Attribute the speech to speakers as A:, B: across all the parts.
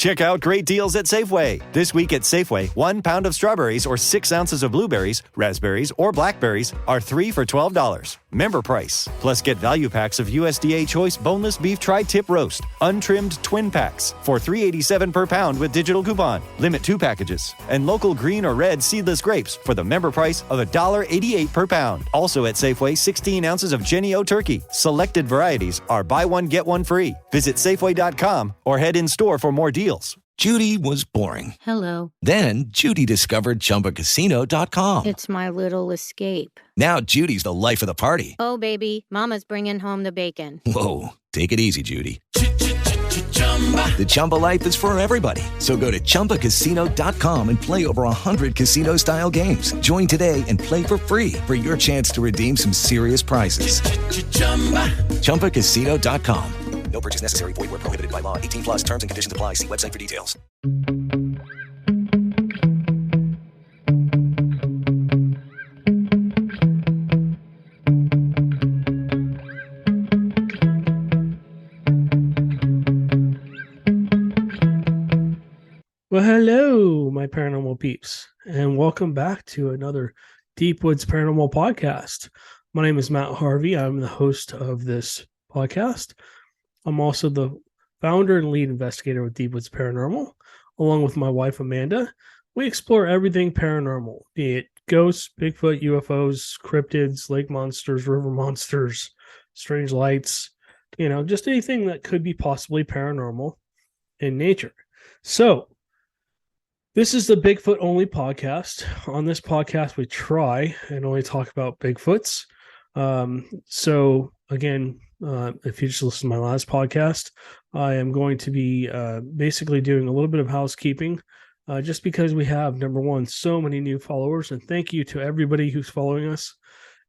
A: Check out great deals at Safeway. This week at Safeway, 1 pound of strawberries or 6 ounces of blueberries, raspberries, or blackberries are 3 for $12. Member price. Plus get value packs of USDA Choice Boneless Beef Tri-Tip Roast, untrimmed twin packs for $3.87 per pound with digital coupon. Limit 2 packages. And local green or red seedless grapes for the member price of $1.88 per pound. Also at Safeway, 16 ounces of Jenny O Turkey. Selected varieties are buy one, get one free. Visit Safeway.com or head in store for more deals.
B: Judy was boring.
C: Hello.
B: Then Judy discovered ChumbaCasino.com.
C: It's my little escape.
B: Now Judy's the life of the party.
C: Oh, baby, mama's bringing home the bacon.
B: Whoa, take it easy, Judy. The Chumba life is for everybody. So go to ChumbaCasino.com and play over 100 casino-style games. Join today and play for free for your chance to redeem some serious prizes. ChumbaCasino.com. No purchase necessary. Void where prohibited by law. 18 plus terms and conditions apply. See website for details.
D: Well, hello, my paranormal peeps, and welcome back to another Deep Woods Paranormal Podcast. My name is Matt Harvey. I'm the host of this podcast. I'm also the founder and lead investigator with Deep Woods Paranormal, along with my wife, Amanda. We explore everything paranormal, be it ghosts, Bigfoot, UFOs, cryptids, lake monsters, river monsters, strange lights, just anything that could be possibly paranormal in nature. So, this is the Bigfoot only podcast. On this podcast, we try and only talk about Bigfoots. So again, if you just listen to my last podcast, I am going to be basically doing a little bit of housekeeping just because we have, number one, so many new followers. And thank you to everybody who's following us.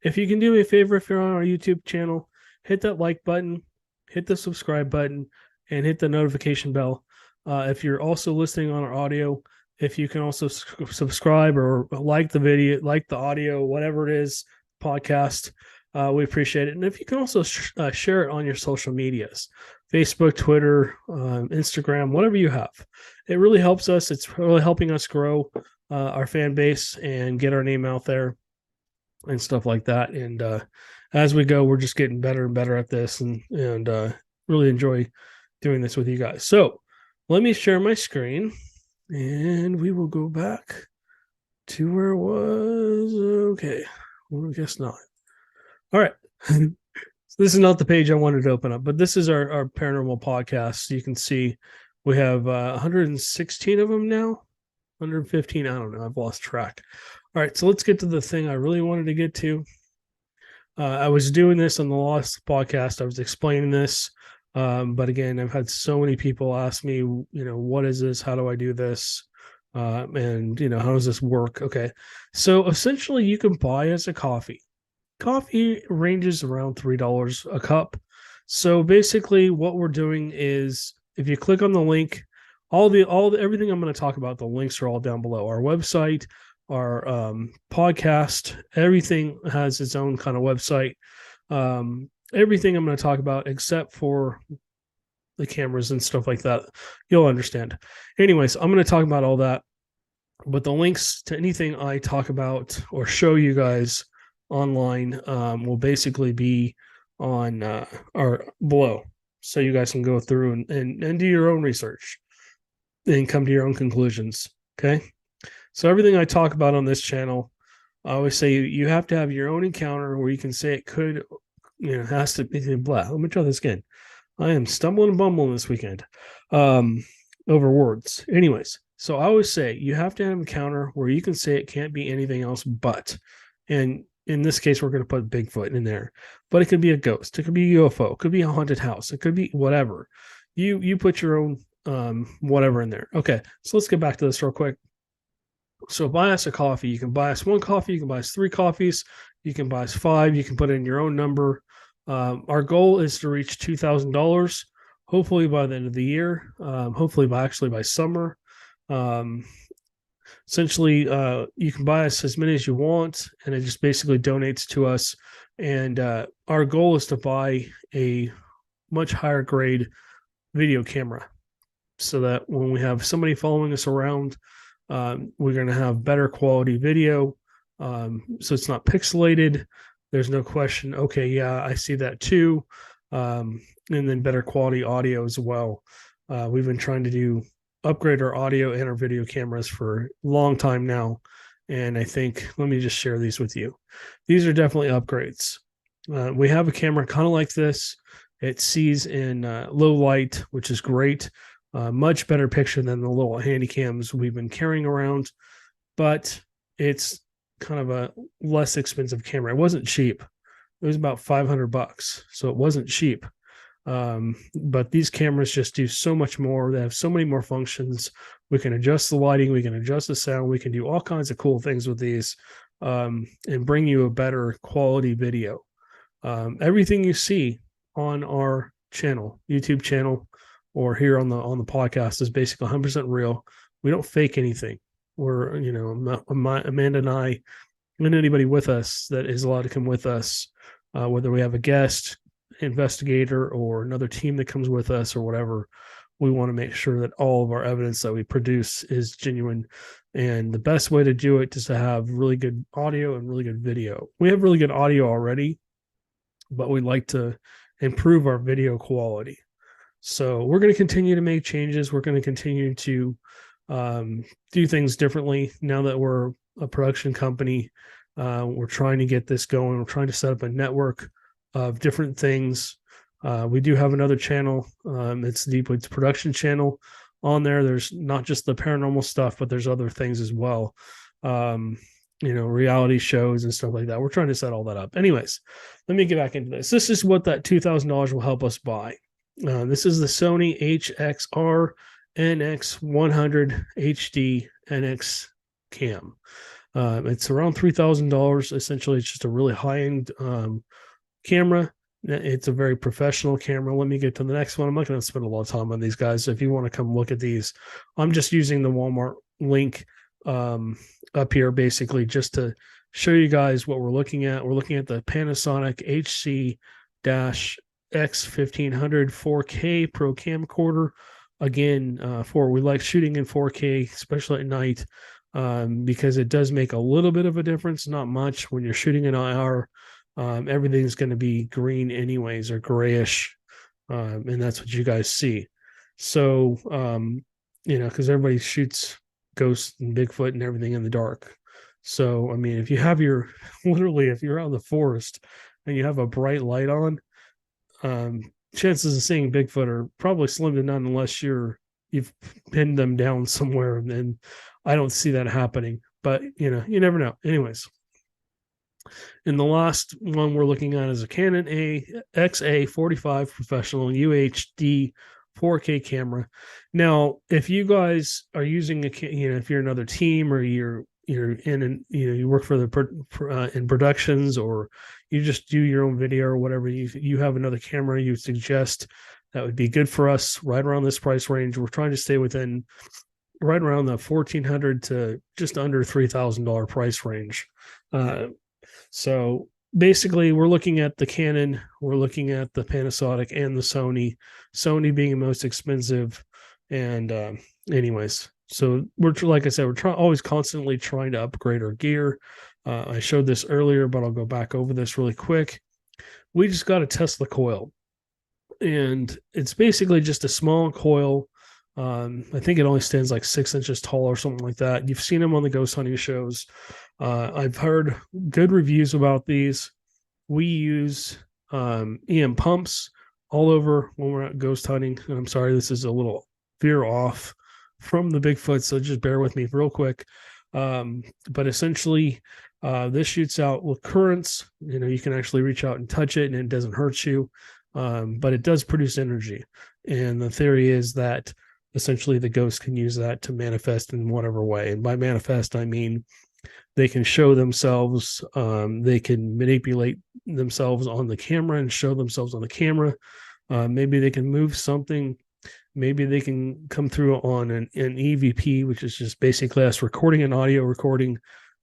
D: If you can do me a favor, if you're on our YouTube channel, hit that like button, hit the subscribe button, and hit the notification bell. If you're also listening on our audio, if you can also subscribe or like the video, like the audio, whatever it is, podcast, we appreciate it. And if you can also share it on your social medias, Facebook, Twitter, Instagram, whatever you have, it really helps us. It's really helping us grow our fan base and get our name out there and stuff like that. And as we go, we're just getting better and better at this and really enjoy doing this with you guys. So let me share my screen. And we will go back to where it was. Okay. Well, I guess not. All right. So this is not the page I wanted to open up, but this is our paranormal podcast. You can see we have 116 of them now. 115. I don't know. I've lost track. All right. So let's get to the thing I really wanted to get to. I was doing this on the last podcast. I was explaining this. But again, I've had so many people ask me, what is this? How do I do this? And how does this work? Okay. So essentially you can buy us a coffee. Coffee ranges around $3 a cup. So basically what we're doing is if you click on the link, everything I'm going to talk about, the links are all down below. Our website, our podcast, everything has its own kind of website. Everything I'm going to talk about except for the cameras and stuff like that. You'll understand. Anyways, I'm going to talk about all that. But the links to anything I talk about or show you guys online will basically be on or below. So you guys can go through and do your own research and come to your own conclusions. Okay. So everything I talk about on this channel, I always say you have to have your own encounter where you can say it could, has to be blah. Let me try this again. I am stumbling and bumbling this weekend over words. Anyways, so I always say you have to have an encounter where you can say it can't be anything else but. And in this case, we're going to put Bigfoot in there. But it could be a ghost. It could be a UFO. It could be a haunted house. It could be whatever. You put your own whatever in there. Okay, so let's get back to this real quick. So buy us a coffee. You can buy us one coffee. You can buy us 3 coffees. You can buy us 5. You can put in your own number. Our goal is to reach $2,000, hopefully by the end of the year, hopefully by summer. Essentially, you can buy us as many as you want, and it just basically donates to us. And our goal is to buy a much higher grade video camera. so that when we have somebody following us around, we're going to have better quality video. So it's not pixelated. There's no question. Okay, yeah, I see that too. And then better quality audio as well. We've been trying to upgrade our audio and our video cameras for a long time now. And I think, let me just share these with you. These are definitely upgrades. We have a camera kind of like this. It sees in low light, which is great. Much better picture than the little handy cams we've been carrying around. But it's kind of a less expensive camera. It wasn't cheap. It was about $500, so it wasn't cheap. But these cameras just do so much more. They have so many more functions. We can adjust the lighting, we can adjust the sound, we can do all kinds of cool things with these, and bring you a better quality video. Everything you see on our channel, YouTube channel, or here on the podcast is basically 100% real. We don't fake anything. We're, Amanda and I, and anybody with us that is allowed to come with us, whether we have a guest, investigator, or another team that comes with us or whatever, we want to make sure that all of our evidence that we produce is genuine. And the best way to do it is to have really good audio and really good video. We have really good audio already, but we'd like to improve our video quality. So we're going to continue to make changes. We're going to continue to do things differently now that we're a production company. We're trying to get this going. We're trying to set up a network of different things. We do have another channel. It's the Deep Woods Production channel. On there, there's not just the paranormal stuff, but there's other things as well. Reality shows and stuff like that. We're trying to set all that up. Anyways, let me get back into this. This is what that $2,000 will help us buy. This is the Sony HXR NX100 HD NX cam. It's around $3,000. Essentially, it's just a really high-end camera. It's a very professional camera. Let me get to the next one. I'm not going to spend a lot of time on these guys. If you want to come look at these, I'm just using the Walmart link up here basically just to show you guys what we're looking at. We're looking at the Panasonic HC-X1500 4K Pro camcorder. Again, we like shooting in 4K, especially at night, because it does make a little bit of a difference, not much. When you're shooting in IR, everything's going to be green anyways, or grayish, and that's what you guys see. So, because everybody shoots ghosts and Bigfoot and everything in the dark. So, I mean, if you have if you're out in the forest and you have a bright light on, chances of seeing Bigfoot are probably slim to none unless you've pinned them down somewhere, and I don't see that happening. But you never know. Anyways, and the last one we're looking at is a Canon XA45 Professional UHD 4K camera. Now, if you guys are using if you're another team, or you're in you work for in productions, or you just do your own video or whatever, you have another camera you suggest that would be good for us right around this price range. We're trying to stay within right around the $1,400 to just under $3,000 price range. So basically, we're looking at the Canon, we're looking at the Panasonic, and the Sony being the most expensive. And anyways, so like I said, we're always constantly trying to upgrade our gear. I showed this earlier, but I'll go back over this really quick. We just got a Tesla coil, and it's basically just a small coil. I think it only stands like 6 inches tall or something like that. You've seen them on the ghost hunting shows. I've heard good reviews about these. We use EM pumps all over when we're out ghost hunting. And I'm sorry, this is a little veer off from the Bigfoot, so just bear with me real quick. But essentially, this shoots out with currents. You can actually reach out and touch it, and it doesn't hurt you. But it does produce energy. And the theory is that essentially the ghost can use that to manifest in whatever way. And by manifest, I mean they can show themselves, they can manipulate themselves on the camera and show themselves on the camera. Maybe they can move something. Maybe they can come through on an EVP, which is just basically us recording an audio recording,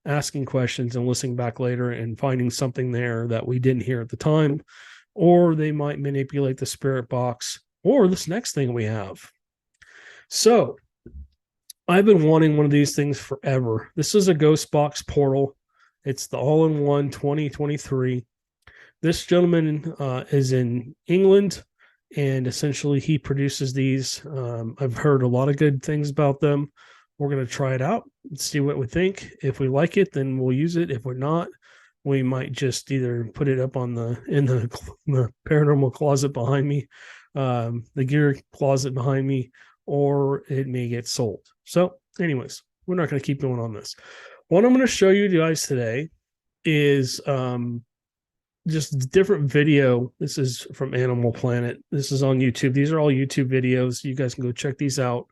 D: asking questions and listening back later and finding something there that we didn't hear at the time. Or they might manipulate the spirit box, or this next thing we have. So I've been wanting one of these things forever. This is a ghost box portal. It's the all-in-one 2023. This gentleman is in England, and essentially he produces these. I've heard a lot of good things about them. We're going to try it out and see what we think. If we like it, then we'll use it. If we're not, we might just either put it up in the paranormal closet behind me, the gear closet behind me, or it may get sold. So anyways, we're not going to keep going on this. What I'm going to show you guys today is just different video. This is from Animal Planet. This is on YouTube. These are all YouTube videos. You guys can go check these out.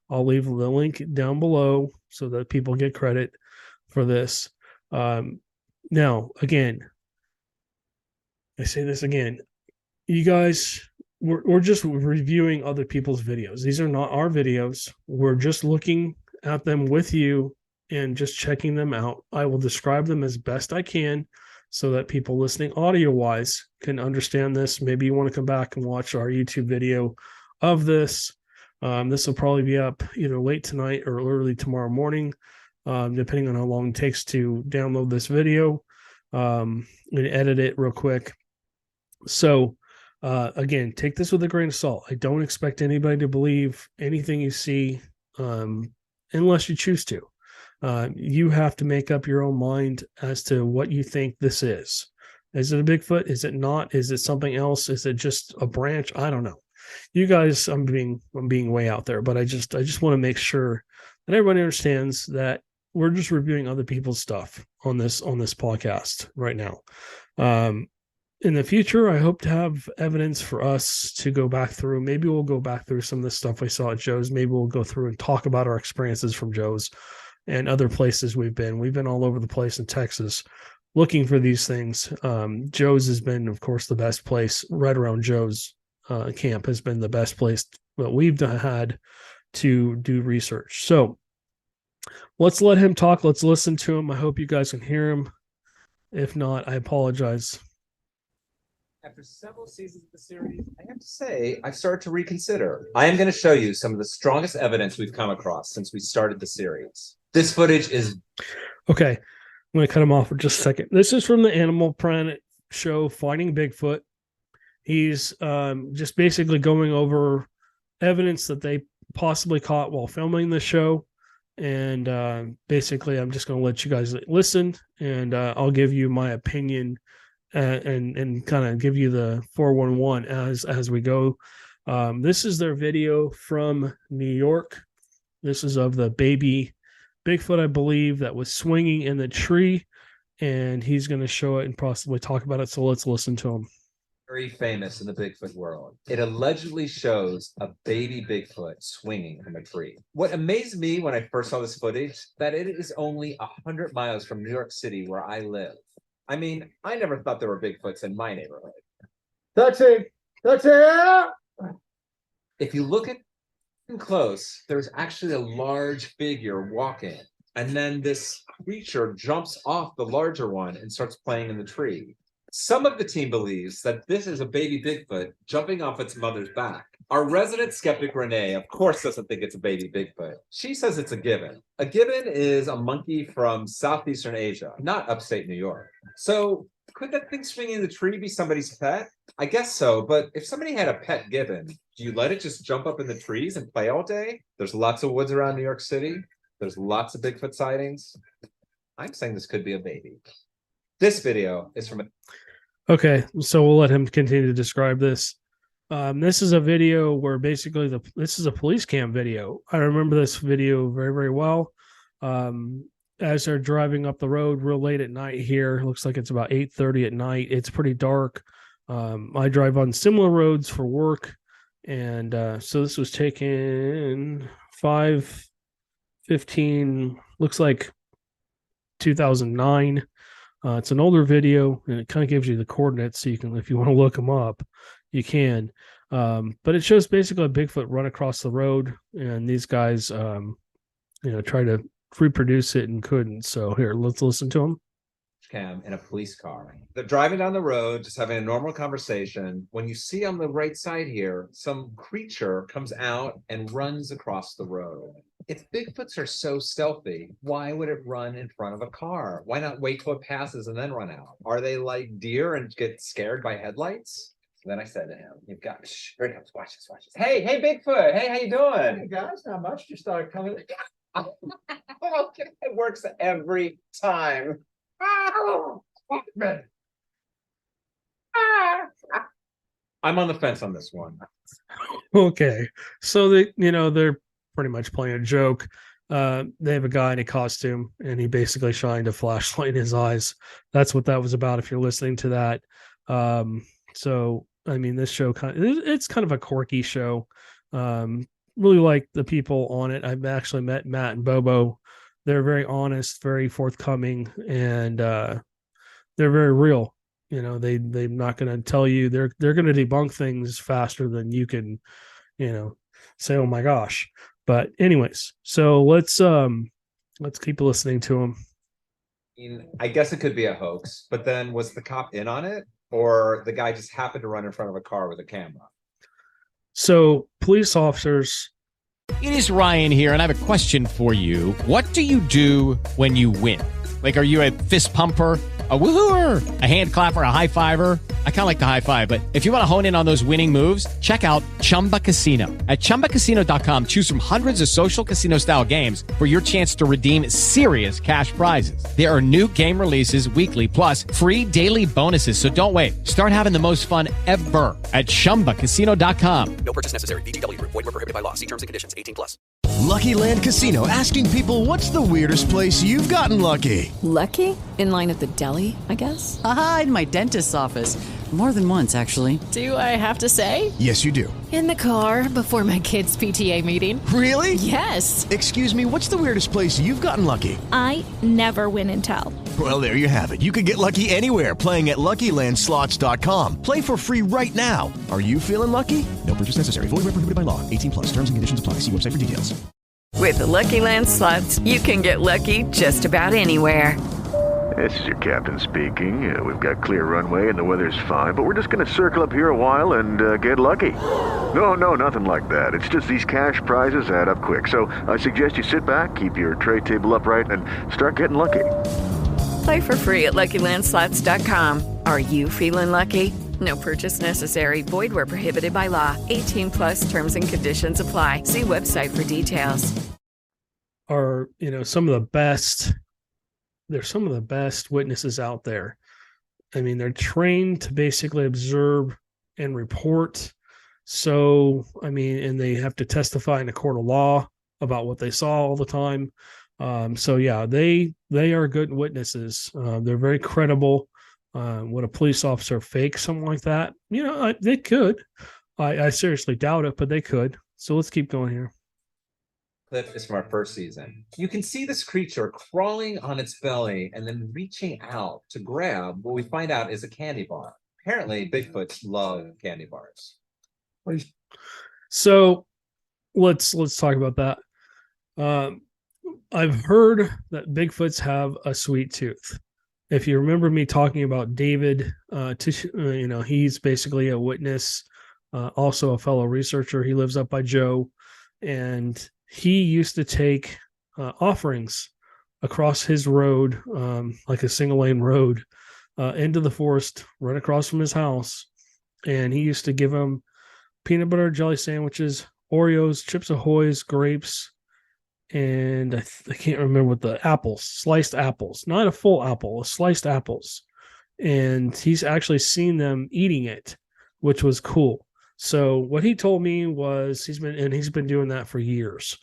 D: I'll leave the link down below so that people get credit for this. Now, again, I say this again. You guys, we're just reviewing other people's videos. These are not our videos. We're just looking at them with you and just checking them out. I will describe them as best I can so that people listening audio-wise can understand this. Maybe you want to come back and watch our YouTube video of this. This will probably be up either late tonight or early tomorrow morning, depending on how long it takes to download this video and edit it real quick. So, again, take this with a grain of salt. I don't expect anybody to believe anything you see unless you choose to. You have to make up your own mind as to what you think this is. Is it a Bigfoot? Is it not? Is it something else? Is it just a branch? I don't know. You guys, I'm being way out there, but I just want to make sure that everybody understands that we're just reviewing other people's stuff on this podcast right now. In the future, I hope to have evidence for us to go back through. Maybe we'll go back through some of the stuff I saw at Joe's. Maybe we'll go through and talk about our experiences from Joe's and other places we've been. We've been all over the place in Texas looking for these things. Joe's has been, of course, the best place. Right around Joe's camp has been the best place that we've had to do research. So let's let him talk. Let's listen to him. I hope you guys can hear him. If not, I apologize.
E: After several seasons of the series, I have to say, I've started to reconsider. I am going to show you some of the strongest evidence we've come across since we started the series. This footage is...
D: Okay, I'm going to cut him off for just a second. This is from the Animal Planet show, Finding Bigfoot. He's just basically going over evidence that they possibly caught while filming the show. And basically, I'm just going to let you guys listen, and I'll give you my opinion and kind of give you the 411 as we go. This is their video from New York. This is of the baby Bigfoot, I believe, that was swinging in the tree, and he's going to show it and possibly talk about it. So let's listen to him.
E: Very famous in the Bigfoot world. It allegedly shows a baby Bigfoot swinging from a tree. What amazed me when I first saw this footage, that it is only 100 miles from New York City, where I live. I mean, I never thought there were Bigfoots in my neighborhood. That's it. If you look at him close, there's actually a large figure walking. And then this creature jumps off the larger one and starts playing in the tree. Some of the team believes that this is a baby Bigfoot jumping off its mother's back. Our resident skeptic, Renee, of course, doesn't think it's a baby Bigfoot. She says it's a gibbon. A gibbon is a monkey from Southeastern Asia, not upstate New York. So could that thing swinging in the tree be somebody's pet? I guess so, but if somebody had a pet gibbon, do you let it just jump up in the trees and play all day? There's lots of woods around New York City. There's lots of Bigfoot sightings. I'm saying this could be a baby. This video is from...
D: Okay, so we'll let him continue to describe this. This is a video where basically this is a police cam video. I remember this video very, very well. As they're driving up the road real late at night here, it looks like it's about 8:30 at night. It's pretty dark. I drive on similar roads for work. And so this was taken 5/15, looks like 2009. It's an older video, and it kind of gives you the coordinates, so you can, if you want to look them up, you can. But it shows basically a Bigfoot run across the road, and these guys, try to reproduce it and couldn't. So here, let's listen to them.
E: cam in a police car. They're driving down the road, just having a normal conversation. When you see on the right side here, some creature comes out and runs across the road. If Bigfoots are so stealthy, why would it run in front of a car? Why not wait till it passes and then run out? Are they like deer and get scared by headlights? So then I said to him, "You've got here it comes. Watch this. Hey, Bigfoot. Hey, how you doing?"
F: Hey guys, not much. Just started coming.
E: Okay, it works every time. I'm on the fence on this one.
D: Okay, so they're pretty much playing a joke. They have a guy in a costume, and he basically shined a flashlight in his eyes. That's what that was about. If you're listening to that, so I mean, this show it's kind of a quirky show. Really like the people on it. I've actually met Matt and Bobo. They're very honest, very forthcoming, and they're very real. They're not going to tell you. They're going to debunk things faster than you can, say, "Oh my gosh." But anyways, so let's keep listening to them.
E: I guess it could be a hoax, but then was the cop in on it, or the guy just happened to run in front of a car with a camera?
D: So police officers.
G: It is Ryan here, and I have a question for you. What do you do when you win? Like, are you a fist pumper, a woohooer, a hand clapper, a high fiver? I kind of like the high five, but if you want to hone in on those winning moves, check out Chumba Casino. At ChumbaCasino.com, choose from hundreds of social casino style games for your chance to redeem serious cash prizes. There are new game releases weekly, plus free daily bonuses. So don't wait. Start having the most fun ever at ChumbaCasino.com.
H: No purchase necessary. VGW Group. Void where prohibited by law. See terms and conditions. 18+.
I: Lucky Land Casino, asking people, what's the weirdest place you've gotten lucky?
J: Lucky? In line at the deli, I guess?
K: Aha, in my dentist's office. More than once, actually.
J: Do I have to say?
I: Yes, you do.
J: In the car before my kids' PTA meeting.
I: Really?
J: Yes.
I: Excuse me, what's the weirdest place you've gotten lucky?
L: I never win and tell.
I: Well, there you have it. You can get lucky anywhere, playing at LuckyLandSlots.com. Play for free right now. Are you feeling lucky? No purchase necessary. Void where prohibited by law. 18+. Terms and conditions apply. See website for details.
M: With the Lucky Land Slots, you can get lucky just about anywhere.
N: This is your captain speaking. We've got clear runway and the weather's fine, but we're just going to circle up here a while and get lucky. No, nothing like that. It's just these cash prizes add up quick. So I suggest you sit back, keep your tray table upright, and start getting lucky.
M: Play for free at LuckyLandSlots.com. Are you feeling lucky? No purchase necessary. Void where prohibited by law. 18+ terms and conditions apply. See website for details.
D: Are some of the best. They're some of the best witnesses out there. I mean, they're trained to basically observe and report. So, I mean, and they have to testify in a court of law about what they saw all the time. So yeah, they are good witnesses. They're very credible. Would a police officer fake something like that? They could. I seriously doubt it, but they could. So let's keep going here.
E: Clip is from our first season. You can see this creature crawling on its belly and then reaching out to grab what we find out is a candy bar. Apparently, Bigfoots love candy bars.
D: So let's talk about that. I've heard that Bigfoots have a sweet tooth. If you remember me talking about David, he's basically a witness, also a fellow researcher. He lives up by Joe, and he used to take offerings across his road, like a single lane road, into the forest right across from his house. And he used to give them peanut butter jelly sandwiches, Oreos, Chips Ahoy's, grapes, and I can't remember what the apples, sliced apples, not a full apple, sliced apples. And he's actually seen them eating it, which was cool. So what he told me was he's been doing that for years.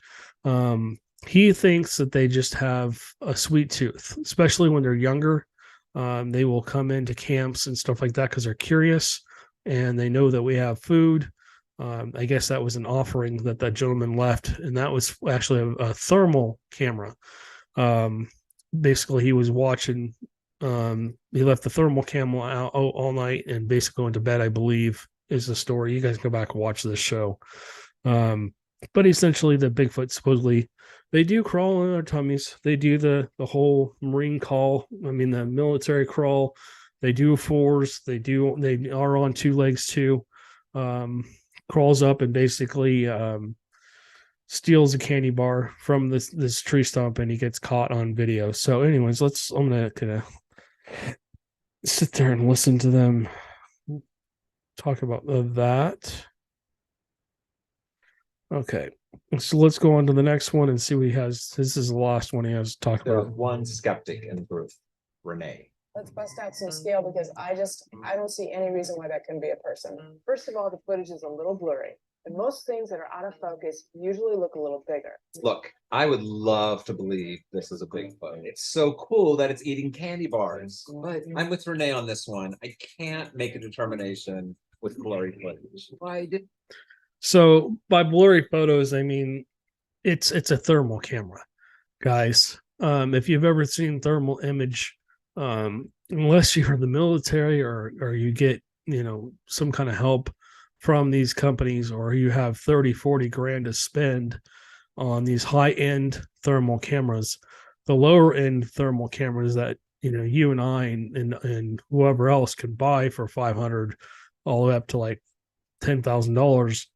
D: He thinks that they just have a sweet tooth, especially when they're younger. They will come into camps and stuff like that because they're curious and they know that we have food. I guess that was an offering that gentleman left, and that was actually a thermal camera. Basically, he was watching. He left the thermal camera out all night and basically went to bed, I believe, is the story. You guys go back and watch this show. But essentially, the Bigfoot supposedly they do crawl on their tummies. They do the whole marine crawl. I mean, the military crawl. They do fours. They are on two legs too. Crawls up and basically steals a candy bar from this tree stump, and he gets caught on video. So, anyways, I'm gonna sit there and listen to them talk about that. Okay, so let's go on to the next one and see what he has. This is the last one he has to talk
E: There's
D: about.
E: one skeptic in the group, Renee.
O: Let's bust out some scale because I don't see any reason why that couldn't be a person. First of all, the footage is a little blurry. And most things that are out of focus usually look a little bigger.
E: Look, I would love to believe this is a Bigfoot. It's so cool that it's eating candy bars. But I'm with Renee on this one. I can't make a determination with blurry footage. Why did?
D: So by blurry photos, I mean it's a thermal camera, guys. If you've ever seen thermal image, unless you're in the military or you get some kind of help from these companies, or you have 30-40 grand to spend on these high-end thermal cameras, the lower end thermal cameras that you and I and whoever else can buy for $500 all the way up to like $10,000,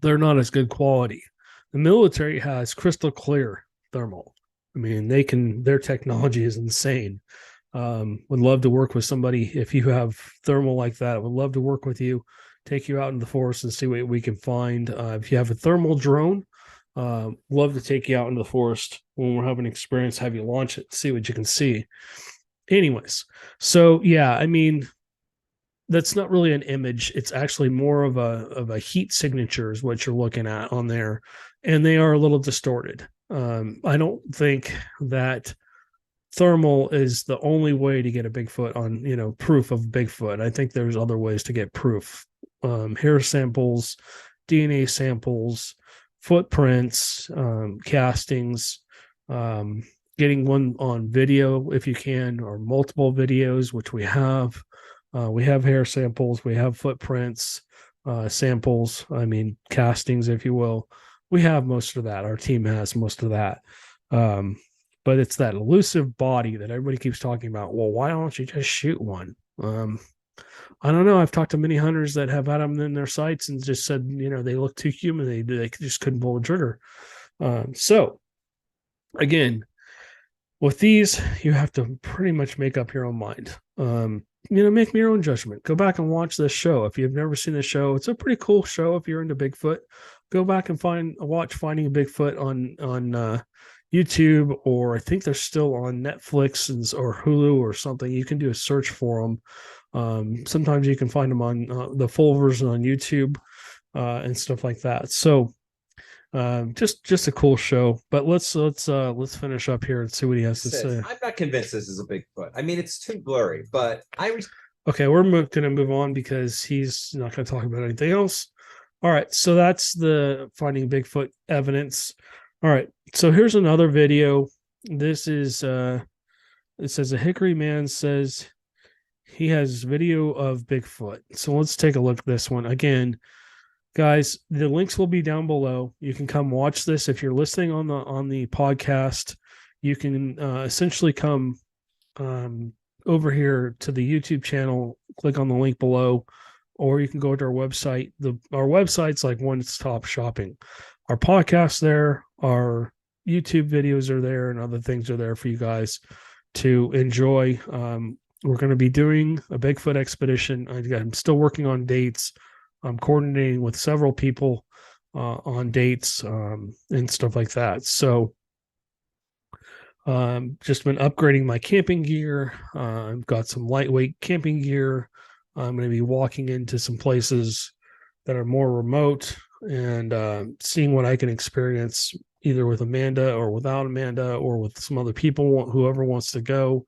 D: they're not as good quality. The military has crystal clear thermal. I mean, their technology is insane. Would love to work with somebody. If you have thermal like that, would love to work with you, take you out in the forest and see what we can find. If you have a thermal drone, love to take you out into the forest when we're having experience, have you launch it, see what you can see. Anyways, so yeah, I mean, that's not really an image. It's actually more of a heat signature is what you're looking at on there. And they are a little distorted. I don't think that thermal is the only way to get a Bigfoot on, proof of Bigfoot. I think there's other ways to get proof. Hair samples, DNA samples, footprints, castings, getting one on video if you can, or multiple videos, which we have. We have hair samples, we have footprints, samples, castings, if you will. We have most of that. Our team has most of that. But it's that elusive body that everybody keeps talking about. Well, why don't you just shoot one? I don't know. I've talked to many hunters that have had them in their sights and just said, they look too human. They just couldn't pull the trigger. So, again, with these, you have to pretty much make up your own mind. Make your own judgment. Go back and watch this show. If you've never seen the show, it's a pretty cool show. If you're into Bigfoot, go back and watch Finding a Bigfoot on YouTube, or I think they're still on Netflix or Hulu or something. You can do a search for them. Sometimes you can find them on the full version on YouTube and stuff like that. So just a cool show. But let's finish up here and see what he has to say.
E: I'm not convinced this is a Bigfoot. I mean, it's too blurry, but
D: okay, we're going to move on because he's not going to talk about anything else. All right, so that's the Finding Bigfoot evidence. All right, so here's another video. This is it says a Hickory man says he has video of Bigfoot. So let's take a look at this one. Again, guys, the links will be down below. You can come watch this. If you're listening on the podcast, you can essentially come over here to the YouTube channel, click on the link below, or you can go to our website. Our website's like one-stop shopping. Our podcast's there, our YouTube videos are there, and other things are there for you guys to enjoy. We're going to be doing a Bigfoot expedition. I'm still working on dates. I'm coordinating with several people on dates and stuff like that. So just been upgrading my camping gear. I've got some lightweight camping gear. I'm going to be walking into some places that are more remote and seeing what I can experience either with Amanda or without Amanda or with some other people, whoever wants to go,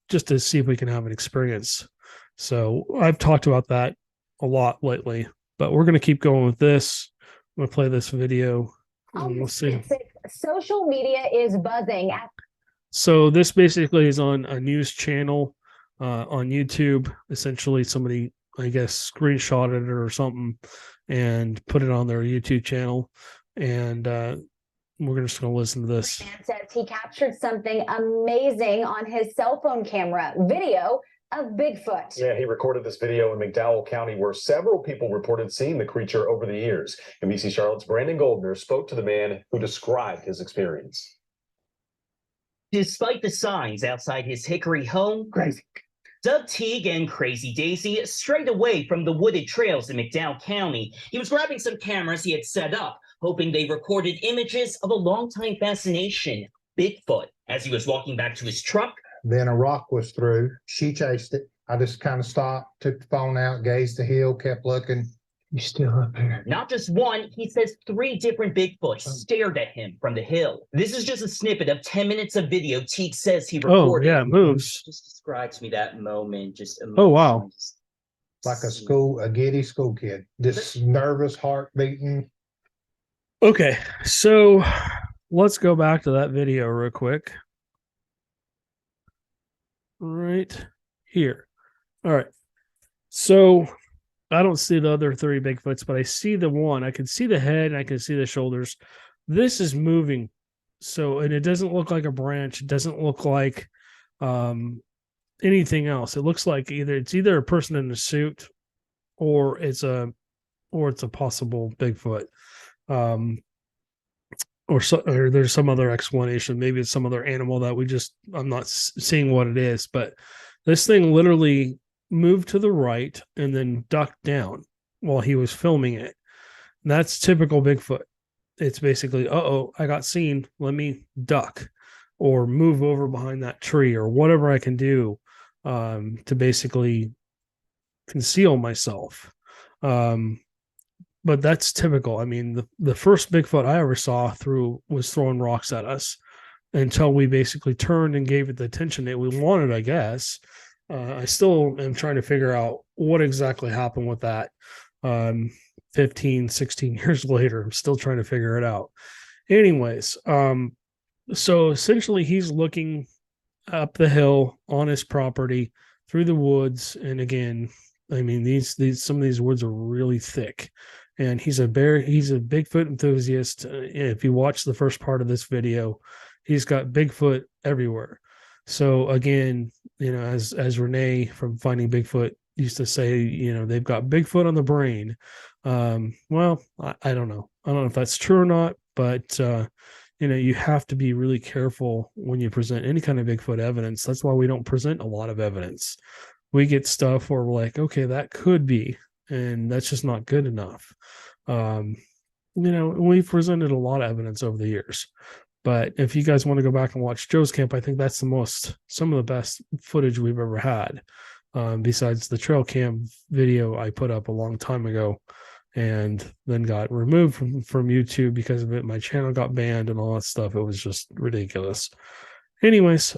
D: just to see if we can have an experience. So I've talked about that a lot lately, but we're going to keep going with this. I'm going to play this video and we'll see.
P: Social media is buzzing.
D: So this basically is on a news channel on YouTube. Essentially somebody, I guess, screenshotted it or something and put it on their YouTube channel. And we're just going to listen to this.
P: Man says he captured something amazing on his cell phone camera video of Bigfoot.
Q: Yeah, he recorded this video in McDowell County where several people reported seeing the creature over the years. NBC Charlotte's Brandon Goldner spoke to the man who described his experience.
R: Despite the signs outside his Hickory home, Doug Teague and Crazy Daisy strayed away from the wooded trails in McDowell County. He was grabbing some cameras he had set up, hoping they recorded images of a longtime fascination, Bigfoot. As he was walking back to his truck,
S: then a rock was through. She chased it. I just kind of stopped, took the phone out, gazed the hill, kept looking. He's still up there.
R: Not just one, he says 3 different Bigfoots stared at him from the hill. This is just a snippet of 10 minutes of video Teague says he recorded.
D: Oh, yeah, it moves.
R: Just describe to me that moment.
D: Oh, wow.
S: Like a giddy school kid. Just nervous, heart beating.
D: Okay, so let's go back to that video real quick. Right here. All right. So I don't see the other 3 Bigfoots, but I see the one. I can see the head and I can see the shoulders. This is moving. So, and it doesn't look like a branch. It doesn't look like anything else. It looks like it's either a person in a suit or it's a possible Bigfoot. Or there's some other explanation. Maybe it's some other animal that I'm not seeing what it is, but this thing literally moved to the right and then ducked down while he was filming it. And that's typical Bigfoot. It's basically, I got seen. Let me duck or move over behind that tree or whatever I can do to basically conceal myself. But that's typical. I mean, the first Bigfoot I ever saw was throwing rocks at us until we basically turned and gave it the attention that we wanted, I guess. I still am trying to figure out what exactly happened with that 15, 16 years later. I'm still trying to figure it out. Anyways, so essentially he's looking up the hill on his property through the woods. And again, I mean, some of these woods are really thick. And he's a Bigfoot enthusiast. If you watch the first part of this video, he's got Bigfoot everywhere. So again, as Renee from Finding Bigfoot used to say, they've got Bigfoot on the brain. Well, I don't know. I don't know if that's true or not, but you have to be really careful when you present any kind of Bigfoot evidence. That's why we don't present a lot of evidence. We get stuff where we're like, okay, that could be, and that's just not good enough. We've presented a lot of evidence over the years, but if you guys want to go back and watch Joe's Camp, I think that's some of the best footage we've ever had, besides the trail cam video I put up a long time ago and then got removed from YouTube because of it. My channel got banned and all that stuff. It was just ridiculous. Anyways,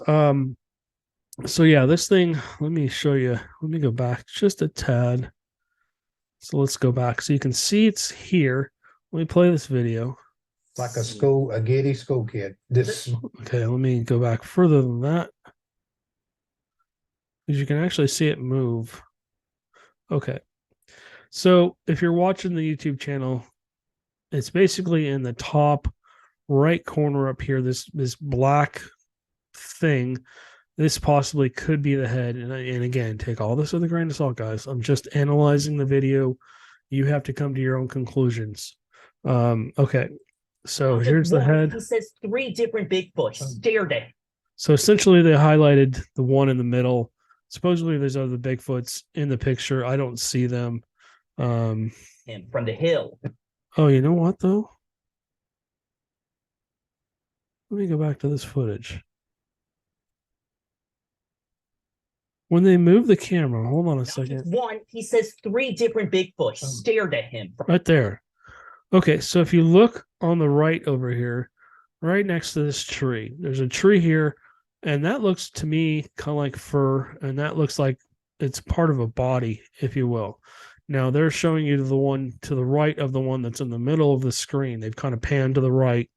D: so yeah, this thing, let me show you. Let me go back just a tad. So let's go back so you can see it's here. Let me play this video.
S: Like a giddy school kid.
D: Okay, let me go back further than that. Because you can actually see it move. Okay. So if you're watching the YouTube channel, it's basically in the top right corner up here, this black thing. This possibly could be the head. And again, take all this with a grain of salt, guys. I'm just analyzing the video. You have to come to your own conclusions. Okay. So here's the head.
R: He says 3 different Bigfoots stared at him.
D: So essentially they highlighted the one in the middle. Supposedly there's other Bigfoots in the picture. I don't see them.
R: And from the hill.
D: Oh, you know what though? Let me go back to this footage. When they move the camera, hold on a second.
R: One, he says 3 different Bigfoots stared at him.
D: Right there. Okay, so if you look on the right over here, right next to this tree, there's a tree here, and that looks to me kind of like fur, and that looks like it's part of a body, if you will. Now they're showing you the one to the right of the one that's in the middle of the screen. They've kind of panned to the right.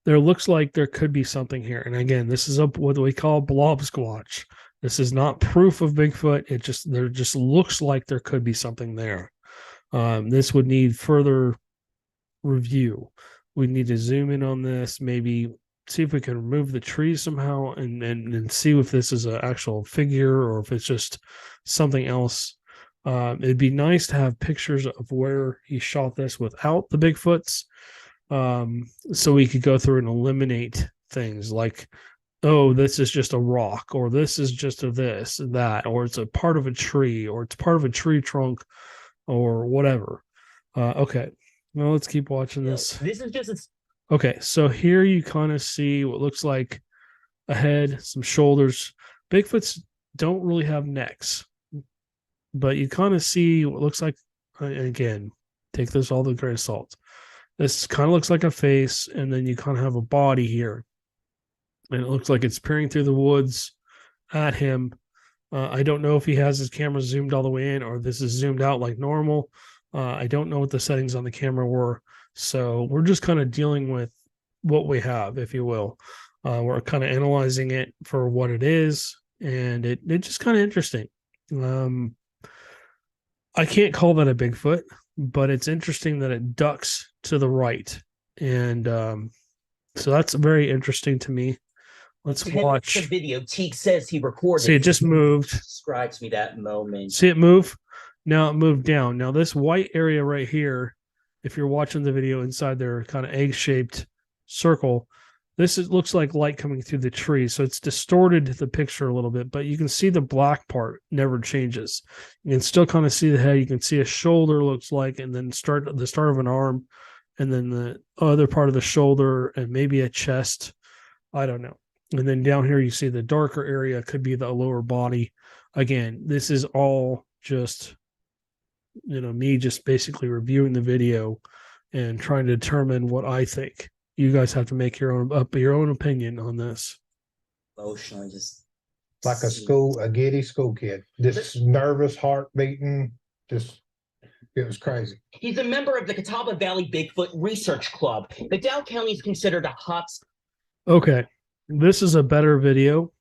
D: There looks like there could be something here. And again, this is what we call blob squatch. This is not proof of Bigfoot. There just looks like there could be something there. This would need further review. We need to zoom in on this, maybe see if we can remove the trees somehow and see if this is an actual figure or if it's just something else. It'd be nice to have pictures of where he shot this without the Bigfoots, so we could go through and eliminate things like, oh, this is just a rock, or this is just a this and that, or it's a part of a tree, or it's part of a tree trunk, or whatever. Okay, well, let's keep watching this.
R: This is just
D: Okay, so here you kind of see what looks like a head, some shoulders. Bigfoots don't really have necks, but you kind of see what looks like, again, take this all with a grain of salt. This kind of looks like a face, and then you kind of have a body here. And it looks like it's peering through the woods at him. I don't know if he has his camera zoomed all the way in or this is zoomed out like normal. I don't know what the settings on the camera were. So we're just kind of dealing with what we have, if you will. We're kind of analyzing it for what it is, and it's just kind of interesting. I can't call that a Bigfoot, but it's interesting that it ducks to the right. And so that's very interesting to me. Let's watch
R: the video. Teague says he recorded.
D: See, it just moved.
R: Describes me that moment.
D: See it move? Now it moved down. Now this white area right here, if you're watching the video inside their kind of egg-shaped circle, looks like light coming through the tree. So it's distorted the picture a little bit, but you can see the black part never changes. You can still kind of see the head. You can see a shoulder looks like, and then the start of an arm, and then the other part of the shoulder, and maybe a chest. I don't know. And then down here, you see the darker area could be the lower body. Again, this is all just, me just basically reviewing the video and trying to determine what I think. You guys have to make your own opinion on this.
R: Emotionally, just
S: like a giddy school kid, just nervous, heart beating, it was crazy.
R: He's a member of the Catawba Valley Bigfoot Research Club. McDowell County is considered a hot.
D: Okay, this is a better video.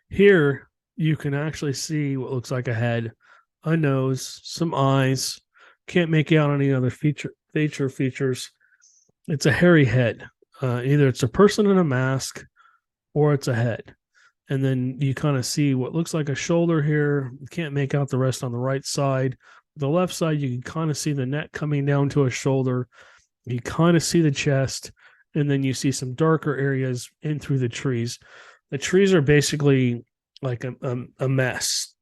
D: Here you can actually see what looks like a head, a nose, some eyes. Can't make out any other features. It's a hairy head. Either it's a person in a mask or it's a head. And then you kind of see what looks like a shoulder here. You can't make out the rest on the right side. The left side, you can kind of see the neck coming down to a shoulder. You kind of see the chest. And then you see some darker areas in through the trees. The trees are basically like a mess.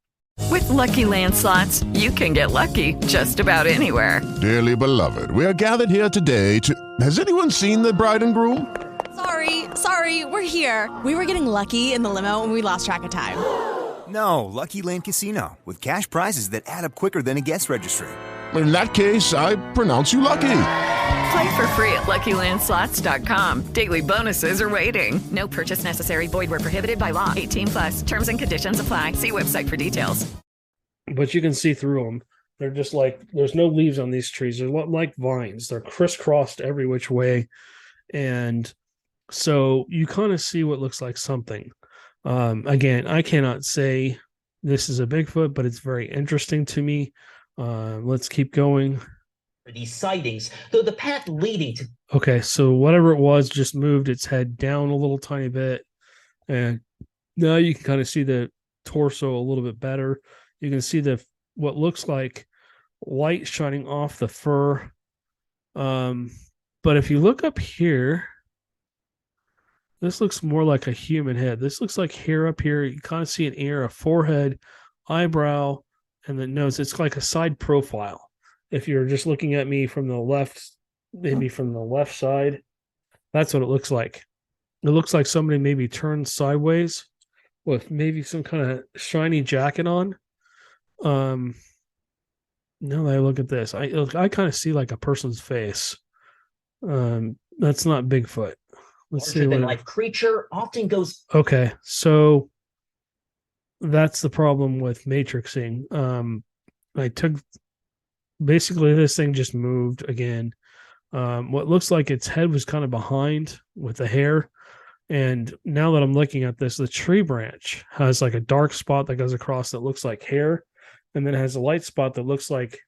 M: With Lucky Land Slots, you can get lucky just about anywhere.
I: Dearly beloved, we are gathered here today to... Has anyone seen the bride and groom?
T: Sorry, we're here. We were getting lucky in the limo and we lost track of time.
U: No, Lucky Land Casino, with cash prizes that add up quicker than a guest registry.
I: In that case, I pronounce you lucky.
M: Play for free at LuckyLandSlots.com. Daily bonuses are waiting. No purchase necessary. Void where prohibited by law. 18+. Terms and conditions apply. See website for details.
D: But you can see through them. They're just like, there's no leaves on these trees. They're like vines. They're crisscrossed every which way. And so you kind of see what looks like something. Again, I cannot say this is a Bigfoot, but it's very interesting to me. Let's keep going.
R: These sightings, though the path leading to...
D: Okay, so whatever it was just moved its head down a little tiny bit. And now you can kind of see the torso a little bit better. You can see what looks like light shining off the fur. But if you look up here, this looks more like a human head. This looks like hair up here. You kind of see an ear, a forehead, eyebrow, and the nose. It's like a side profile. If you're just looking at me from the left, maybe from the left side, that's what it looks like. It looks like somebody maybe turned sideways with maybe some kind of shiny jacket on. Now that I look at this, I kind of see like a person's face. That's not Bigfoot. Let's see.
R: Larger than life creature often goes.
D: Okay, so that's the problem with matrixing. I took basically this thing just moved again. What looks like its head was kind of behind with the hair. And now that I'm looking at this, the tree branch has like a dark spot that goes across that looks like hair. And then it has a light spot that looks like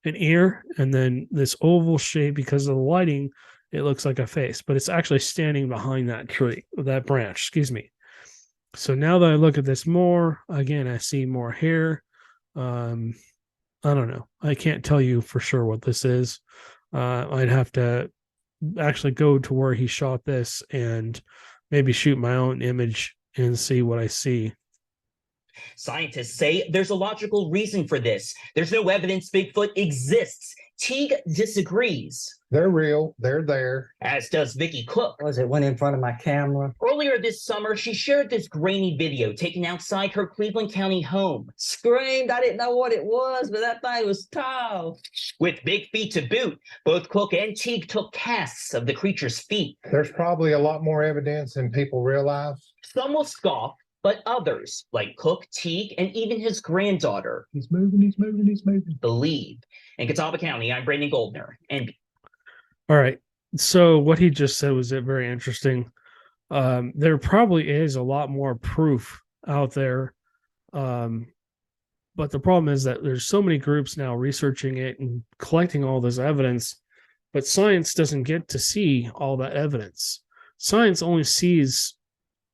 D: an ear, and then this oval shape. Because of the lighting, it looks like a face, but it's actually standing behind that tree, that branch, excuse me. So now that I look at this more, again, I see more hair. I don't know. I can't tell you for sure what this is. I'd have to actually go to where he shot this and maybe shoot my own image and see what I see.
R: Scientists say there's a logical reason for this. There's no evidence Bigfoot exists. Teague disagrees.
S: They're real. They're there.
R: As does Vicky Cook.
F: Was it went in front of my camera?
R: Earlier this summer, she shared this grainy video taken outside her Cleveland County home.
F: Screamed. I didn't know what it was, but that thing was tall.
R: With big feet to boot, both Cook and Teague took casts of the creature's feet.
S: There's probably a lot more evidence than people realize.
R: Some will scoff, but others, like Cook, Teague, and even his granddaughter,
S: He's moving.
R: believe. In Catawba County, I'm Brandon Goldner, and
D: All right. So what he just said was very interesting. There probably is a lot more proof out there. But the problem is that there's so many groups now researching it and collecting all this evidence, but science doesn't get to see all that evidence. Science only sees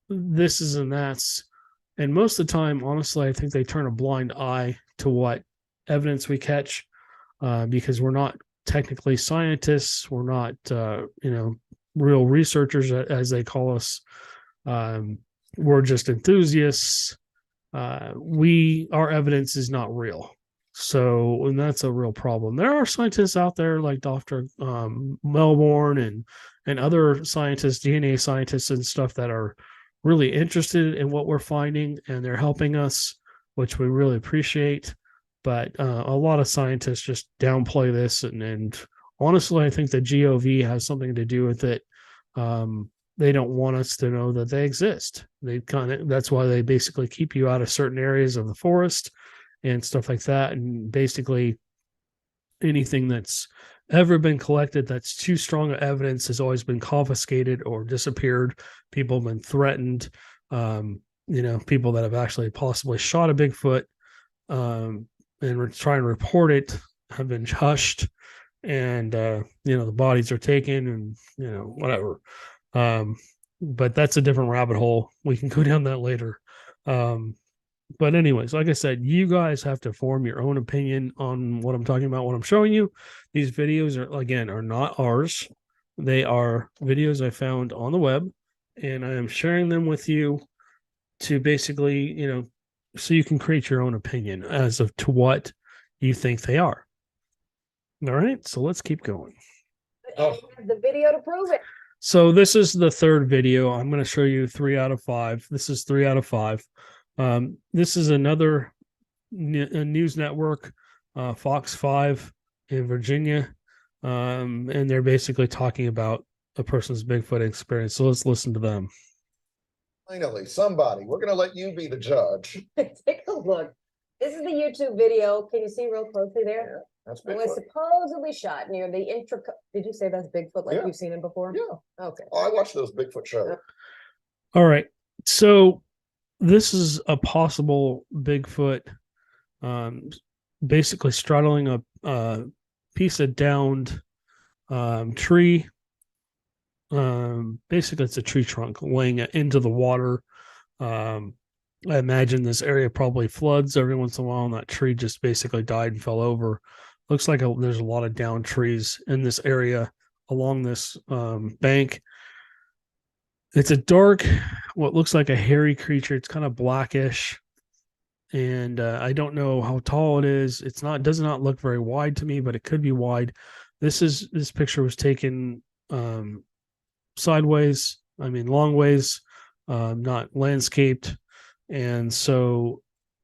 D: this is and that's. And most of the time, honestly, I think they turn a blind eye to what evidence we catch, because we're not technically scientists. We're not, real researchers, as they call us. We're just enthusiasts. Our evidence is not real. So, and that's a real problem. There are scientists out there like Dr. Melbourne and other scientists, DNA scientists and stuff, that are really interested in what we're finding, and they're helping us, which we really appreciate. But a lot of scientists just downplay this, and honestly, I think the GOV has something to do with it. They don't want us to know that they exist. That's why they basically keep you out of certain areas of the forest and stuff like that. And basically, anything that's ever been collected that's too strong of evidence has always been confiscated or disappeared. People have been threatened. People that have actually possibly shot a Bigfoot and try and report it have been hushed, and the bodies are taken, and whatever. But that's a different rabbit hole. We can go down that later. But anyways, like I said, you guys have to form your own opinion on what I'm talking about, what I'm showing you. These videos are not ours. They are videos I found on the web, and I am sharing them with you to basically, so you can create your own opinion as of to what you think they are. All right, so let's keep going.
O: The video to prove it.
D: So this is the third video. I'm going to show you 3 out of 5. This is 3 out of 5. This is another news network, Fox 5 in Virginia, and they're basically talking about a person's Bigfoot experience. So let's listen to them.
A: Finally, somebody. We're going to let you be the judge.
O: Take a look. This is the YouTube video. Can you see real closely there?
A: That's
O: It was
A: Bigfoot.
O: supposedly shot near the Did you say that's Bigfoot like
A: Yeah.
O: you've seen him before?
A: Yeah.
O: Okay.
A: Oh, I watched those Bigfoot shows.
D: All right. So this is a possible Bigfoot, basically straddling a piece of downed tree. Basically, it's a tree trunk laying into the water. I imagine this area probably floods every once in a while, and that tree just basically died and fell over. Looks like there's a lot of downed trees in this area along this bank. It's a dark, what looks like a hairy creature. It's kind of blackish, and I don't know how tall it is. Does not look very wide to me, but it could be wide. This picture was taken sideways. Long ways, not landscaped, and so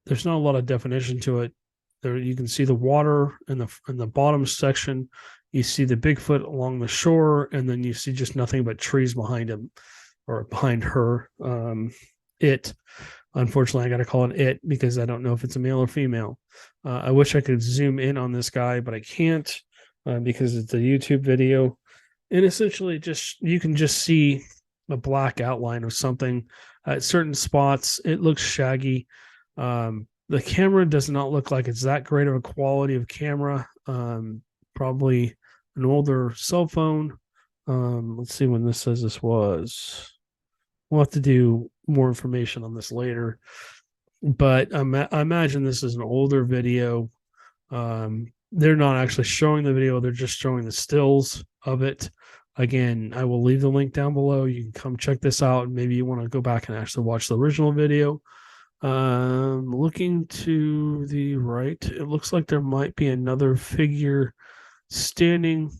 D: there's not a lot of definition to it. There you can see the water in the bottom section. You see the Bigfoot along the shore, and then you see just nothing but trees behind him. Or behind her. Unfortunately, I got to call it it because I don't know if it's a male or female. I wish I could zoom in on this guy, but I can't because it's a YouTube video. And essentially, you can just see a black outline of something at certain spots. It looks shaggy. The camera does not look like it's that great of a quality of camera. Probably an older cell phone. Let's see when this says this was. We'll have to do more information on this later. But I imagine this is an older video. They're not actually showing the video. They're just showing the stills of it. Again, I will leave the link down below. You can come check this out. Maybe you want to go back and actually watch the original video. Looking to the right, it looks like there might be another figure standing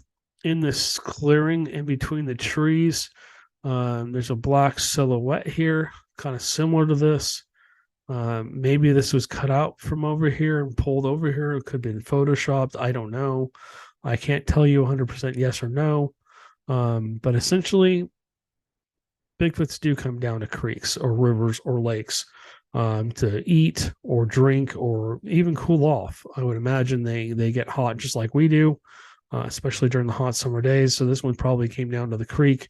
D: in this clearing in between the trees. There's a black silhouette here, kind of similar to this. Maybe this was cut out from over here and pulled over here. It could have been photoshopped. I don't know. I can't tell you 100% yes or no. But essentially, Bigfoots do come down to creeks or rivers or lakes to eat or drink or even cool off. I would imagine they get hot just like we do, especially during the hot summer days. So this one probably came down to the creek,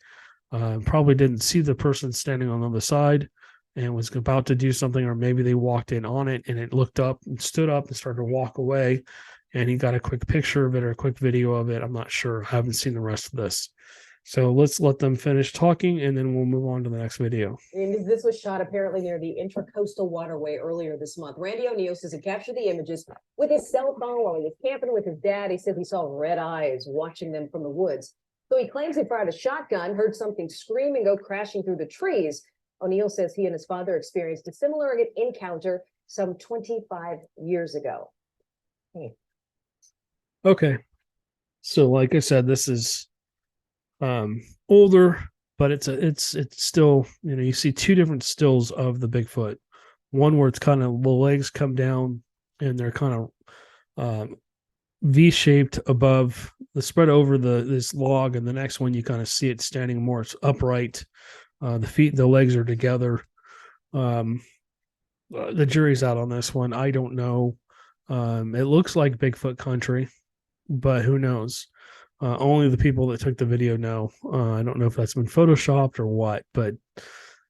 D: probably didn't see the person standing on the other side and was about to do something, or maybe they walked in on it and it looked up and stood up and started to walk away, and he got a quick picture of it or a quick video of it. I'm not sure. I haven't seen the rest of this. So let's let them finish talking, and then we'll move on to the next video.
C: And this was shot apparently near the Intracoastal Waterway earlier this month. Randy O'Neill says he captured the images with his cell phone while he was camping with his dad. He said he saw red eyes watching them from the woods. So he claims he fired a shotgun, heard something scream and go crashing through the trees. O'Neill says he and his father experienced a similar encounter some 25 years ago.
D: Okay. So like I said, this is older, but it's still, you see two different stills of the Bigfoot. One where it's kind of the legs come down and they're kind of V-shaped above the spread over this log, and the next one you kind of see it standing more upright. The legs are together. The jury's out on this one. I don't know. It looks like Bigfoot country, but who knows? Only the people that took the video know. I don't know if that's been photoshopped or what, but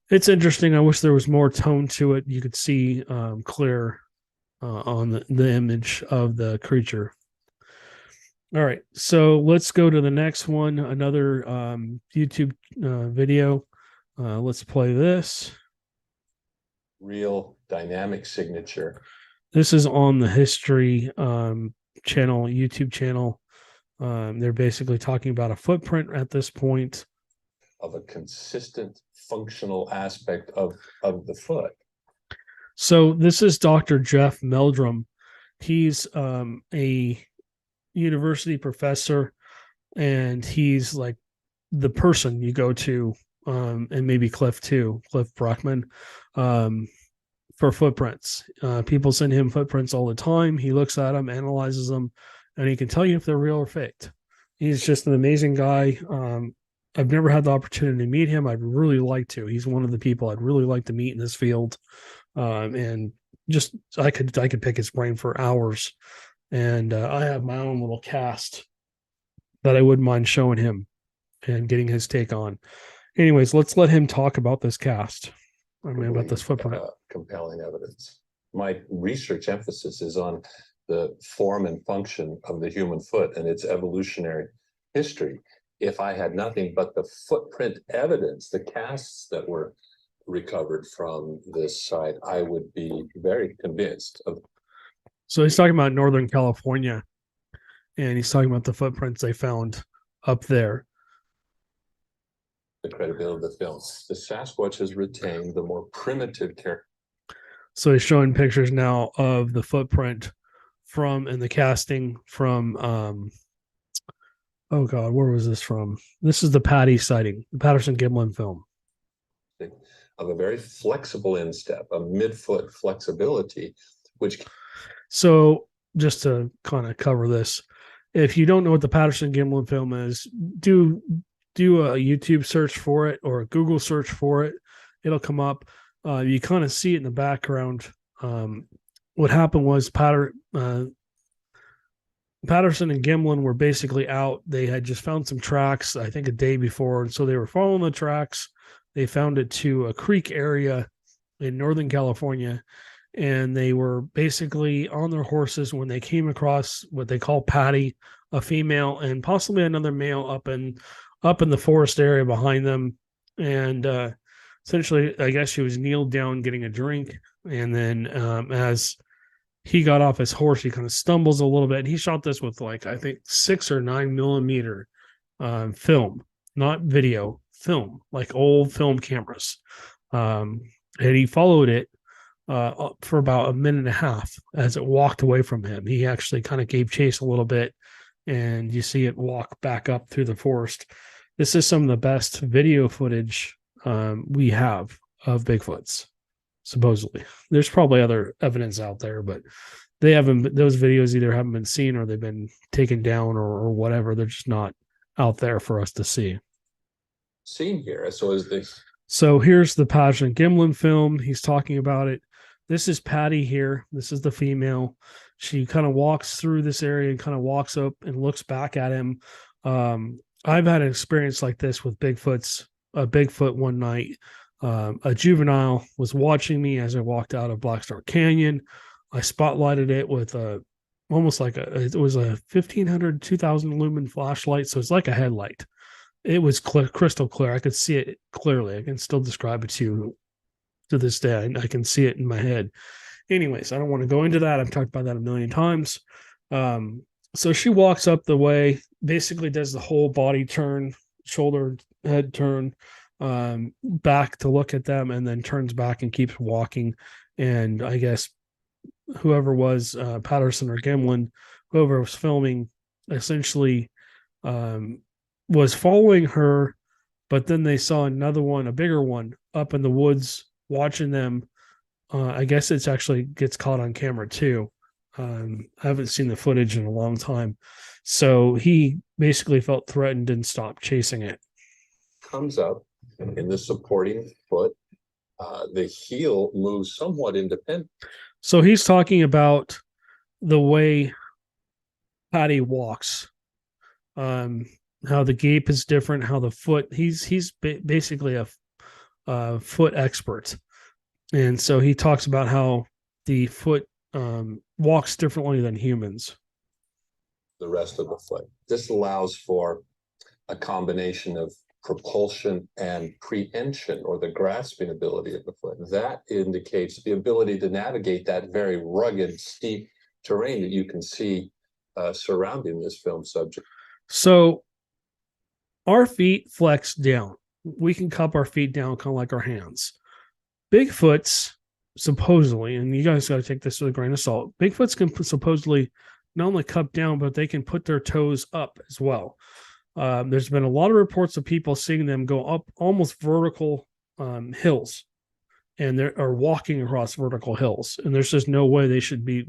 D: it's interesting. I wish there was more tone to it. You could see clear on the image of the creature. All right, so let's go to the next one. Another YouTube video. Let's play this.
Q: Real dynamic signature.
D: This is on the History channel, YouTube channel. They're basically talking about a footprint at this point.
Q: Of a consistent functional aspect of the foot.
D: So this is Dr. Jeff Meldrum. He's a university professor, and he's like the person you go to, and maybe Cliff Brockman, for footprints. People send him footprints all the time. He looks at them, analyzes them, and he can tell you if they're real or faked. He's just an amazing guy. I've never had the opportunity to meet him. I'd really like to. He's one of the people I'd really like to meet in this field. And just I could pick his brain for hours. And I have my own little cast that I wouldn't mind showing him and getting his take on. Anyways, let's let him talk about this cast. About this footprint.
Q: Compelling evidence. My research emphasis is on the form and function of the human foot and its evolutionary history. If I had nothing but the footprint evidence, the casts that were recovered from this site, I would be very convinced of.
D: So he's talking about Northern California, and he's talking about the footprints they found up there.
Q: The credibility of the film. The Sasquatch has retained the more primitive character.
D: So he's showing pictures now of the footprint and the casting from oh god, where was this from? This is the Patty sighting, the Patterson-Gimlin film.
Q: Of a very flexible instep, a midfoot flexibility, which.
D: So just to kind of cover this, if you don't know what the Patterson-Gimlin film is, do a YouTube search for it or a Google search for it. It'll come up. You kind of see it in the background. What happened was Patterson and Gimlin were basically out. They had just found some tracks, I think a day before. And so they were following the tracks. They found it to a creek area in Northern California. and they were basically on their horses when they came across what they call Patty, a female, and possibly another male up in the forest area behind them. And essentially, I guess she was kneeled down getting a drink, and then as he got off his horse, he kind of stumbles a little bit. And he shot this with, like, I think 6 or 9 millimeter film, not video, film, like old film cameras. And he followed it for about a minute and a half as it walked away from him. He actually kind of gave chase a little bit, and you see it walk back up through the forest. This is some of the best video footage we have of Bigfoots, supposedly. There's probably other evidence out there, but those videos either haven't been seen or they've been taken down or whatever. They're just not out there for us to see.
Q: Seen here. So
D: here's the Pageant Gimlin film. He's talking about it. This is Patty here. This is the female. She kind of walks through this area and kind of walks up and looks back at him. I've had an experience like this with Bigfoot one night. A juvenile was watching me as I walked out of Black Star Canyon. I spotlighted it with it was a 1500, 2000 lumen flashlight. So it's like a headlight. It was crystal clear. I could see it clearly. I can still describe it to you to this day. I can see it in my head. Anyways, I don't want to go into that. I've talked about that a million times. So she walks up the way, basically does the whole body turn, shoulder, head turn, back to look at them, and then turns back and keeps walking. And I guess whoever was Patterson or Gimlin, whoever was filming, essentially was following her, but then they saw another one, a bigger one, up in the woods watching them. I guess it's actually gets caught on camera too. I haven't seen the footage in a long time. So he basically felt threatened and stopped chasing it.
Q: Comes up in the supporting foot. The heel moves somewhat independent.
D: So he's talking about the way Patty walks, how the gait is different, how the foot, he's basically a foot expert. And so he talks about how the foot walks differently than humans.
Q: The rest of the foot. This allows for a combination of propulsion and prehension, or the grasping ability of the foot. That indicates the ability to navigate that very rugged, steep terrain that you can see surrounding this film subject.
D: So our feet flex down. We can cup our feet down kind of like our hands. Bigfoots, supposedly, and you guys got to take this with a grain of salt, Bigfoots can supposedly not only cup down, but they can put their toes up as well. There's been a lot of reports of people seeing them go up almost vertical hills, and they are walking across vertical hills, and there's just no way they should be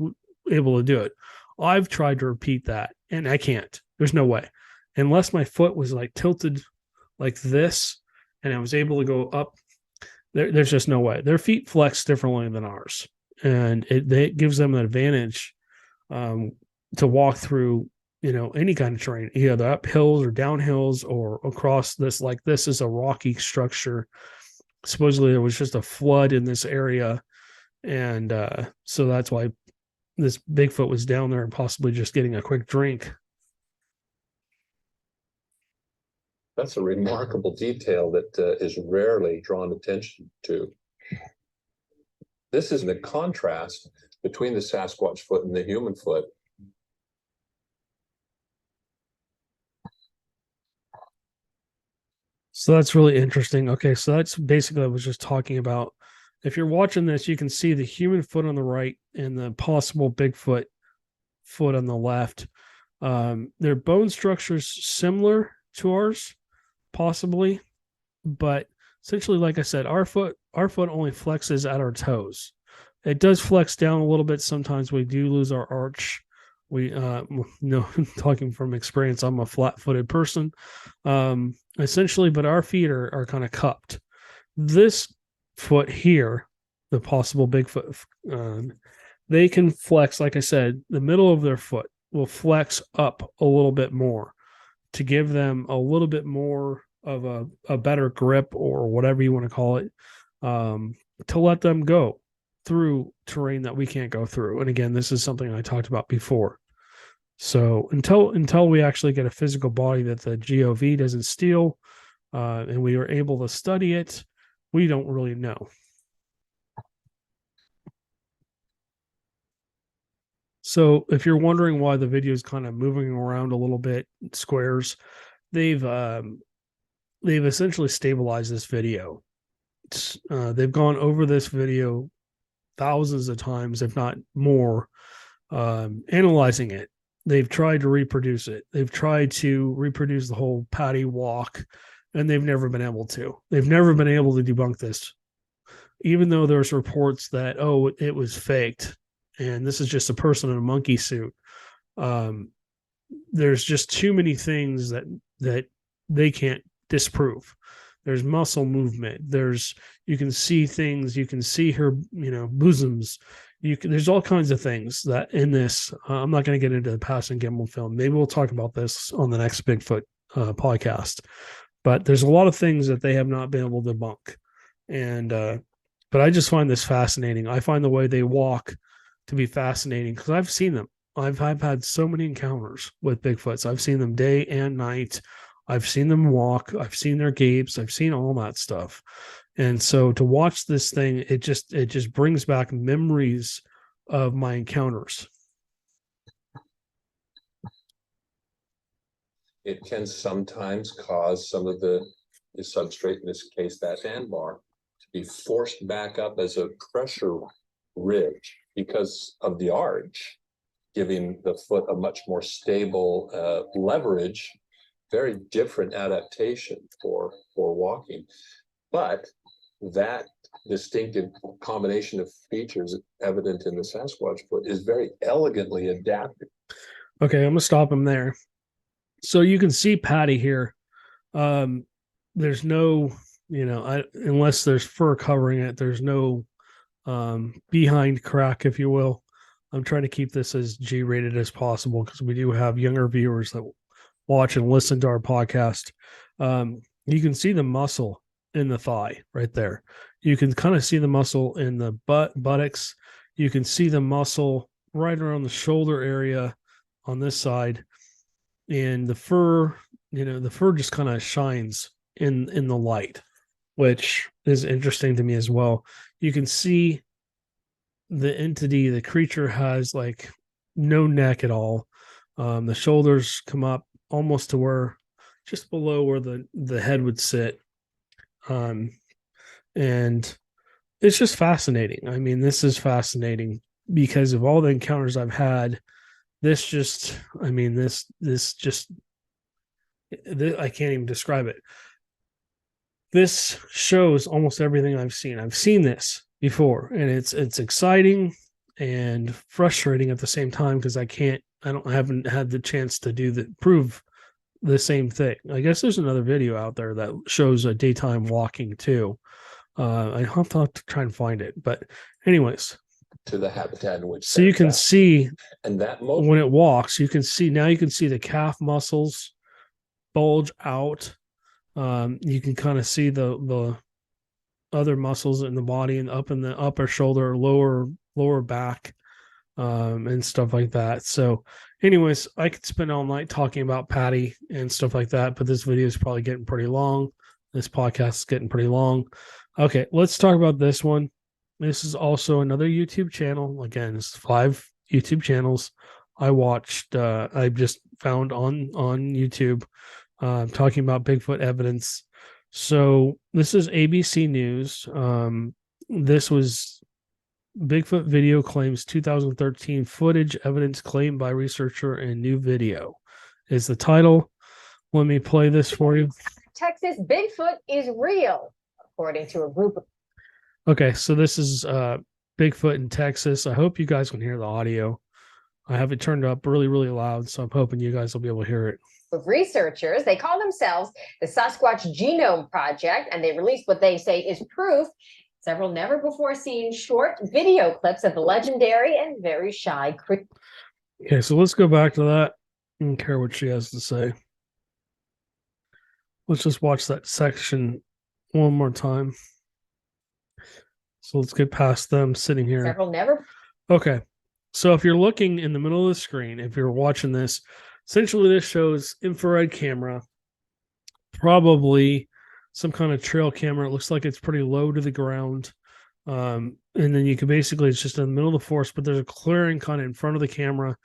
D: able to do it. I've tried to repeat that, and I can't. There's no way. Unless my foot was like tilted like this, and I was able to go up, there's just no way. Their feet flex differently than ours, and it gives them an advantage to walk through, any kind of terrain, either up hills or down hills or across this. Like, this is a rocky structure. Supposedly there was just a flood in this area, and so that's why this Bigfoot was down there and possibly just getting a quick drink.
Q: That's a remarkable detail that is rarely drawn attention to. This is the contrast between the Sasquatch foot and the human foot.
D: So that's really interesting. Okay, so that's basically, I was just talking about, if you're watching this, you can see the human foot on the right and the possible Bigfoot foot on the left. Their bone structure's similar to ours, possibly, but essentially, like I said, our foot only flexes at our toes. It does flex down a little bit. Sometimes we do lose our arch. We talking from experience, I'm a flat-footed person, essentially, but our feet are kind of cupped. This foot here, the possible Bigfoot, they can flex, like I said, the middle of their foot will flex up a little bit more to give them a little bit more of a better grip, or whatever you want to call it, to let them go. through terrain that we can't go through. And again, this is something I talked about before. So until we actually get a physical body that the GOV doesn't steal, and we are able to study it, we don't really know. So if you're wondering why the video is kind of moving around a little bit, squares, they've essentially stabilized this video. They've gone over this video thousands of times, if not more, analyzing it. They've tried to reproduce it. They've tried to reproduce the whole Patty walk, and they've never been able to. They've never been able to debunk this, even though there's reports that, oh, it was faked, and this is just a person in a monkey suit. There's just too many things that they can't disprove. There's muscle movement. You can see things. You can see her, bosoms. There's all kinds of things that in this. I'm not going to get into the Pass and Gimbal film. Maybe we'll talk about this on the next Bigfoot podcast. But there's a lot of things that they have not been able to debunk. And but I just find this fascinating. I find the way they walk to be fascinating because I've seen them. I've had so many encounters with Bigfoots. I've seen them day and night. I've seen them walk. I've seen their gapes. I've seen all that stuff. And so to watch this thing, it just brings back memories of my encounters.
Q: It can sometimes cause some of the substrate, in this case, that sandbar, to be forced back up as a pressure ridge because of the arch, giving the foot a much more stable leverage, very different adaptation for walking. But that distinctive combination of features evident in the Sasquatch foot is very elegantly adapted.
D: Okay, I'm going to stop him there. So you can see Patty here. There's no, unless there's fur covering it, there's no behind crack, if you will. I'm trying to keep this as G-rated as possible because we do have younger viewers that watch and listen to our podcast. You can see the muscle in the thigh right there. You can kind of see the muscle in the buttocks. You can see the muscle right around the shoulder area on this side. And the fur, the fur just kind of shines in the light, which is interesting to me as well. You can see the entity, the creature has like no neck at all. The shoulders come up almost to where, just below where the head would sit. And it's just fascinating. I mean, this is fascinating because of all the encounters I've had. I can't even describe it. This shows almost everything I've seen. I've seen this before, and it's exciting and frustrating at the same time because I haven't had the chance to prove the same thing. I guess there's another video out there that shows a daytime walking too. I have to try and find it, but anyways,
Q: to the habitat in which.
D: So you can see,
Q: and that
D: when it walks, you can see the calf muscles bulge out. You can kind of see the other muscles in the body and up in the upper shoulder, lower back, and stuff like that. So anyways, I could spend all night talking about Patty and stuff like that, but this video is probably getting pretty long. This podcast is getting pretty long. Okay, let's talk about this one. This is also another YouTube channel. Again, it's 5 YouTube channels I watched. I just found on YouTube talking about Bigfoot evidence. So this is ABC News. This was Bigfoot video claims 2013 footage evidence claimed by researcher in new video is the title. Let me play this for you.
P: Texas Bigfoot is real, according to a group of.
D: Okay, so this is Bigfoot in Texas. I hope you guys can hear the audio. I have it turned up really, really loud, so I'm hoping you guys will be able to hear it.
P: Of researchers, they call themselves the Sasquatch Genome Project, and they released what they say is proof. Several never before seen short video clips of the legendary and very shy Cryptid.
D: Okay, so let's go back to that. I don't care what she has to say. Let's just watch that section one more time. So let's get past them sitting here.
P: Several never.
D: Okay. So if you're looking in the middle of the screen, if you're watching this, essentially this shows infrared camera, probably some kind of trail camera. It looks like it's pretty low to the ground. And then you can basically, it's just in the middle of the forest, but there's a clearing kind of in front of the camera.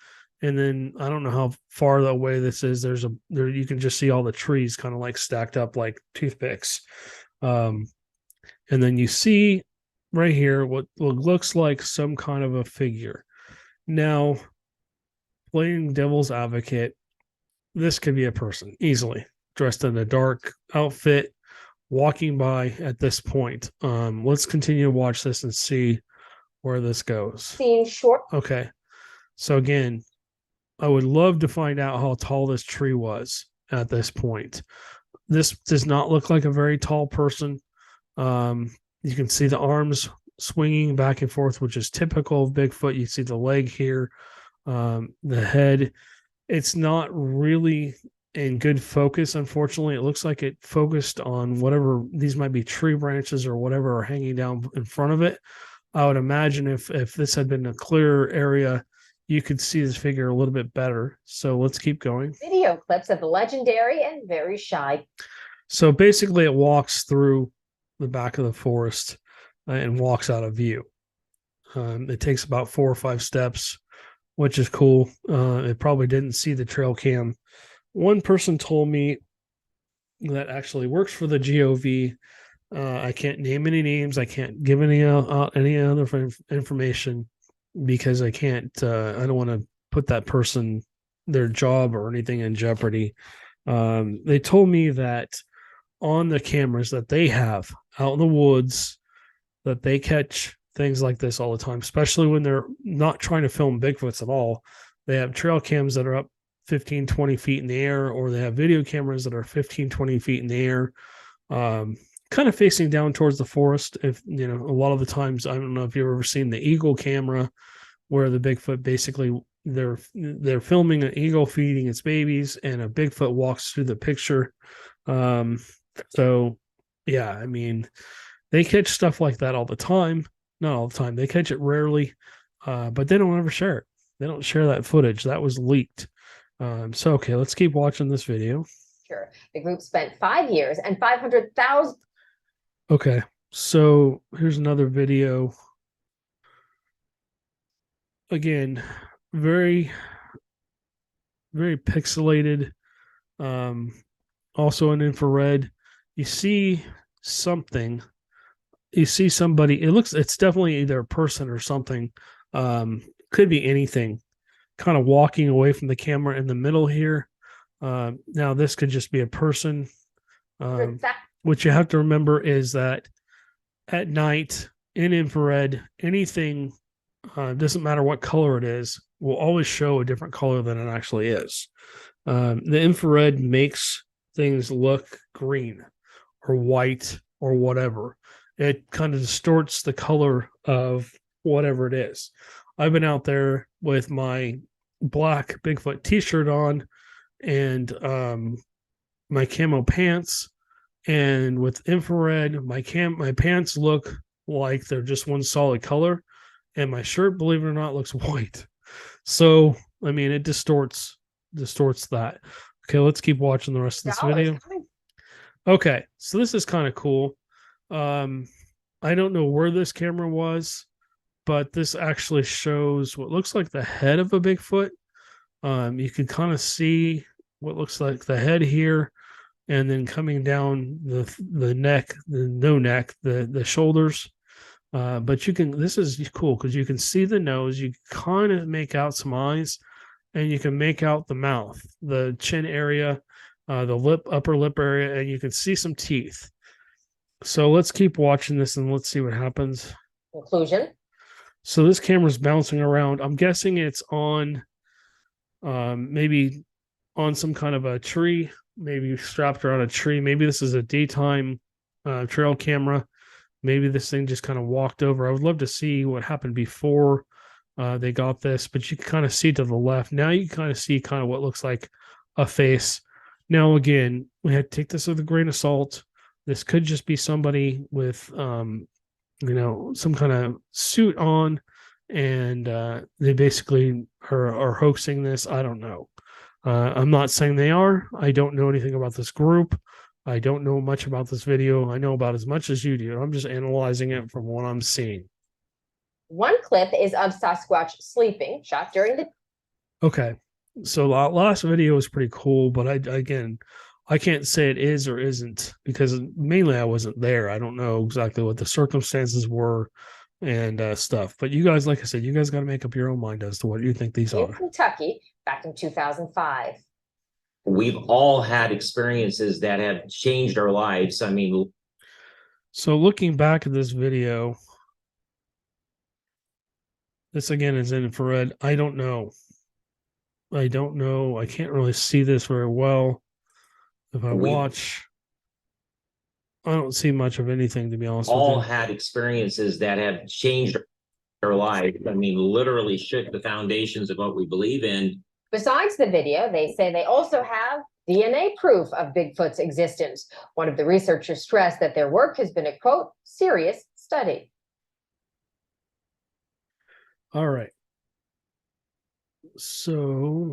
D: And then I don't know how far away this is. There you can just see all the trees kind of like stacked up like toothpicks. And then you see right here what looks like some kind of a figure. Now, playing devil's advocate, this could be a person easily dressed in a dark outfit, walking by at this point. Let's continue to watch this and see where this goes.
P: Seen short.
D: Okay. So again, I would love to find out how tall this tree was at this point. This does not look like a very tall person. You can see the arms swinging back and forth, which is typical of Bigfoot. You see the leg here, the head. It's not really in good focus, unfortunately. It looks like it focused on whatever, these might be tree branches or whatever are hanging down in front of it. I would imagine if this had been a clearer area, you could see this figure a little bit better. So let's keep going.
P: Video clips of the legendary and very shy.
D: So basically it walks through the back of the forest and walks out of view. It takes about 4 or 5 steps, which is cool. It probably didn't see the trail cam. One person told me that actually works for the GOV. I can't name any names. I can't give any other information because I can't. I don't want to put that person, their job or anything in jeopardy. They told me that on the cameras that they have out in the woods, that they catch things like this all the time, especially when they're not trying to film Bigfoots at all. They have trail cams that are up 15, 20 feet in the air, or they have video cameras that are 15, 20 feet in the air, kind of facing down towards the forest. If you know, a lot of the times, I don't know if you've ever seen the eagle camera where the Bigfoot basically they're filming an eagle feeding its babies and a Bigfoot walks through the picture. So yeah, I mean, they catch stuff like that all the time. Not all the time. They catch it rarely, but they don't ever share it. They don't share that footage. That was leaked. So, okay, let's keep watching this video.
P: Sure. The group spent 5 years and 500,000.
D: Okay, so here's another video. Again, very, very pixelated. Also in infrared. You see something. You see somebody. It's definitely either a person or something. Could be anything. Kind of walking away from the camera in the middle here. Now this could just be a person. What you have to remember is that at night in infrared, anything, doesn't matter what color it is, will always show a different color than it actually is. The infrared makes things look green or white or whatever. It kind of distorts the color of whatever it is. I've been out there with my black Bigfoot t-shirt on and my camo pants, and with infrared, my pants look like they're just one solid color, and my shirt, believe it or not, looks white. So I mean, it distorts that. Okay, let's keep watching the rest of this video. Okay, so this is kind of cool. I don't know where this camera was, but this actually shows what looks like the head of a Bigfoot. You can kind of see what looks like the head here, and then coming down the neck, the shoulders. But you can, this is cool because you can see the nose, you kind of make out some eyes, and you can make out the mouth, the chin area, the upper lip area, and you can see some teeth. So let's keep watching this and let's see what happens.
P: Conclusion.
D: So this camera's bouncing around. I'm guessing it's on maybe on some kind of a tree, maybe strapped around a tree. Maybe this is a daytime trail camera. Maybe this thing just kind of walked over. I would love to see what happened before they got this, but you can kind of see to the left. Now you can kind of see kind of what looks like a face. Now, again, we had to take this with a grain of salt. This could just be somebody with some kind of suit on, and they basically are hoaxing this. I don't know. I'm not saying they are. I don't know anything about this group. I don't know much about this video. I know about as much as you do. I'm just analyzing it from what I'm seeing.
P: One clip is of Sasquatch sleeping, shot during the...
D: Okay. So the last video was pretty cool, but I can't say it is or isn't because mainly I wasn't there. I don't know exactly what the circumstances were and stuff. But you guys, like I said, you guys got to make up your own mind as to what you think these
P: in
D: are.
P: Kentucky back in 2005.
B: We've all had experiences that have changed our lives. I mean,
D: so looking back at this video, this again is infrared. I don't know. I can't really see this very well. If I watch, I don't see much of anything, to be honest with you.
B: All had experiences that have changed our life. I mean, literally shook the foundations of what we believe in.
P: Besides the video, they say they also have DNA proof of Bigfoot's existence. One of the researchers stressed that their work has been a, quote, serious study.
D: All right. So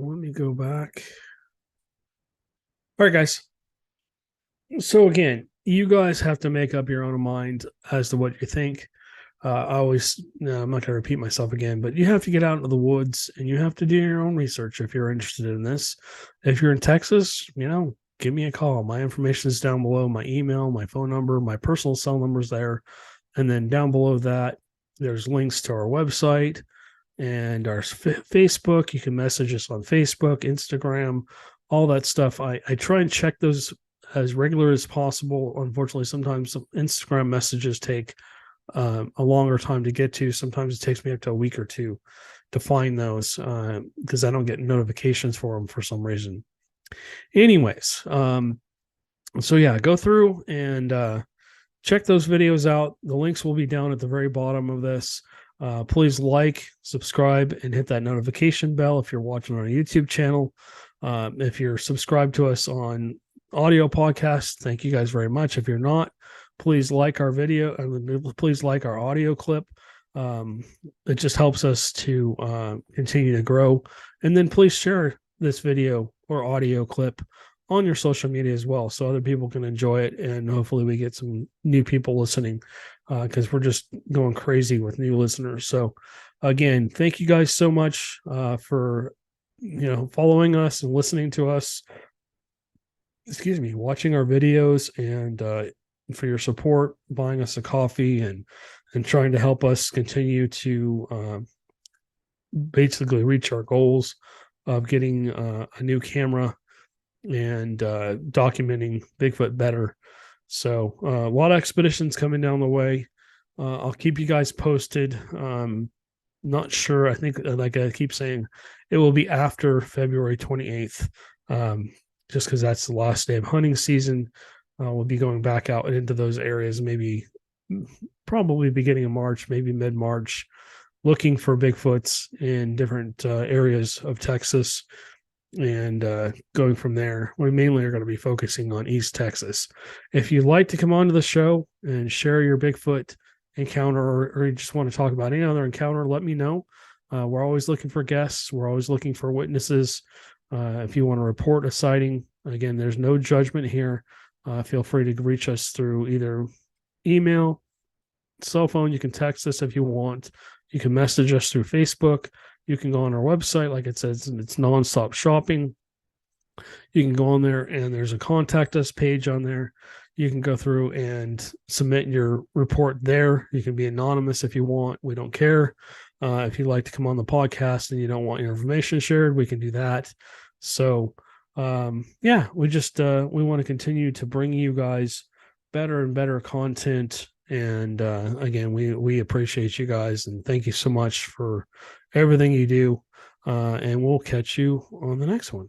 D: let me go back. All right, guys. So again, you guys have to make up your own mind as to what you think. I'm not going to repeat myself again, but you have to get out into the woods and you have to do your own research if you're interested in this. If you're in Texas, give me a call. My information is down below. My email, my phone number, my personal cell number is there. And then down below that, there's links to our website and our Facebook. You can message us on Facebook, Instagram, all that stuff. I try and check those as regular as possible. Unfortunately, sometimes Instagram messages take a longer time to get to. Sometimes it takes me up to a week or two to find those because I don't get notifications for them for some reason. Anyways, so yeah, go through and check those videos out. The links will be down at the very bottom of this. Please like, subscribe, and hit that notification bell if you're watching on our YouTube channel. If you're subscribed to us on audio podcast, thank you guys very much. If you're not, please like our video and please like our audio clip. It just helps us to continue to grow. And then please share this video or audio clip on your social media as well, so other people can enjoy it. And hopefully we get some new people listening because we're just going crazy with new listeners. So again, thank you guys so much for following us and listening to us. Watching our videos and for your support, buying us a coffee and trying to help us continue to basically reach our goals of getting a new camera and documenting Bigfoot better. So a lot of expeditions coming down the way. I'll keep you guys posted. Not sure. I think, like I keep saying, it will be after February 28th, just because that's the last day of hunting season. We'll be going back out into those areas, probably beginning of March, maybe mid-March, looking for Bigfoots in different areas of Texas and going from there. We mainly are going to be focusing on East Texas. If you'd like to come onto the show and share your Bigfoot encounter or you just want to talk about any other encounter, let me know. We're always looking for guests. We're always looking for witnesses. If you want to report a sighting, again, there's no judgment here. Feel free to reach us through either email, cell phone. You can text us if you want. You can message us through Facebook. You can go on our website. Like it says, it's Nonstop Shopping. You can go on there and there's a contact us page on there. You can go through and submit your report there. You can be anonymous if you want. We don't care. If you'd like to come on the podcast and you don't want your information shared, we can do that. So, we want to continue to bring you guys better and better content. And again, we appreciate you guys and thank you so much for everything you do. And we'll catch you on the next one.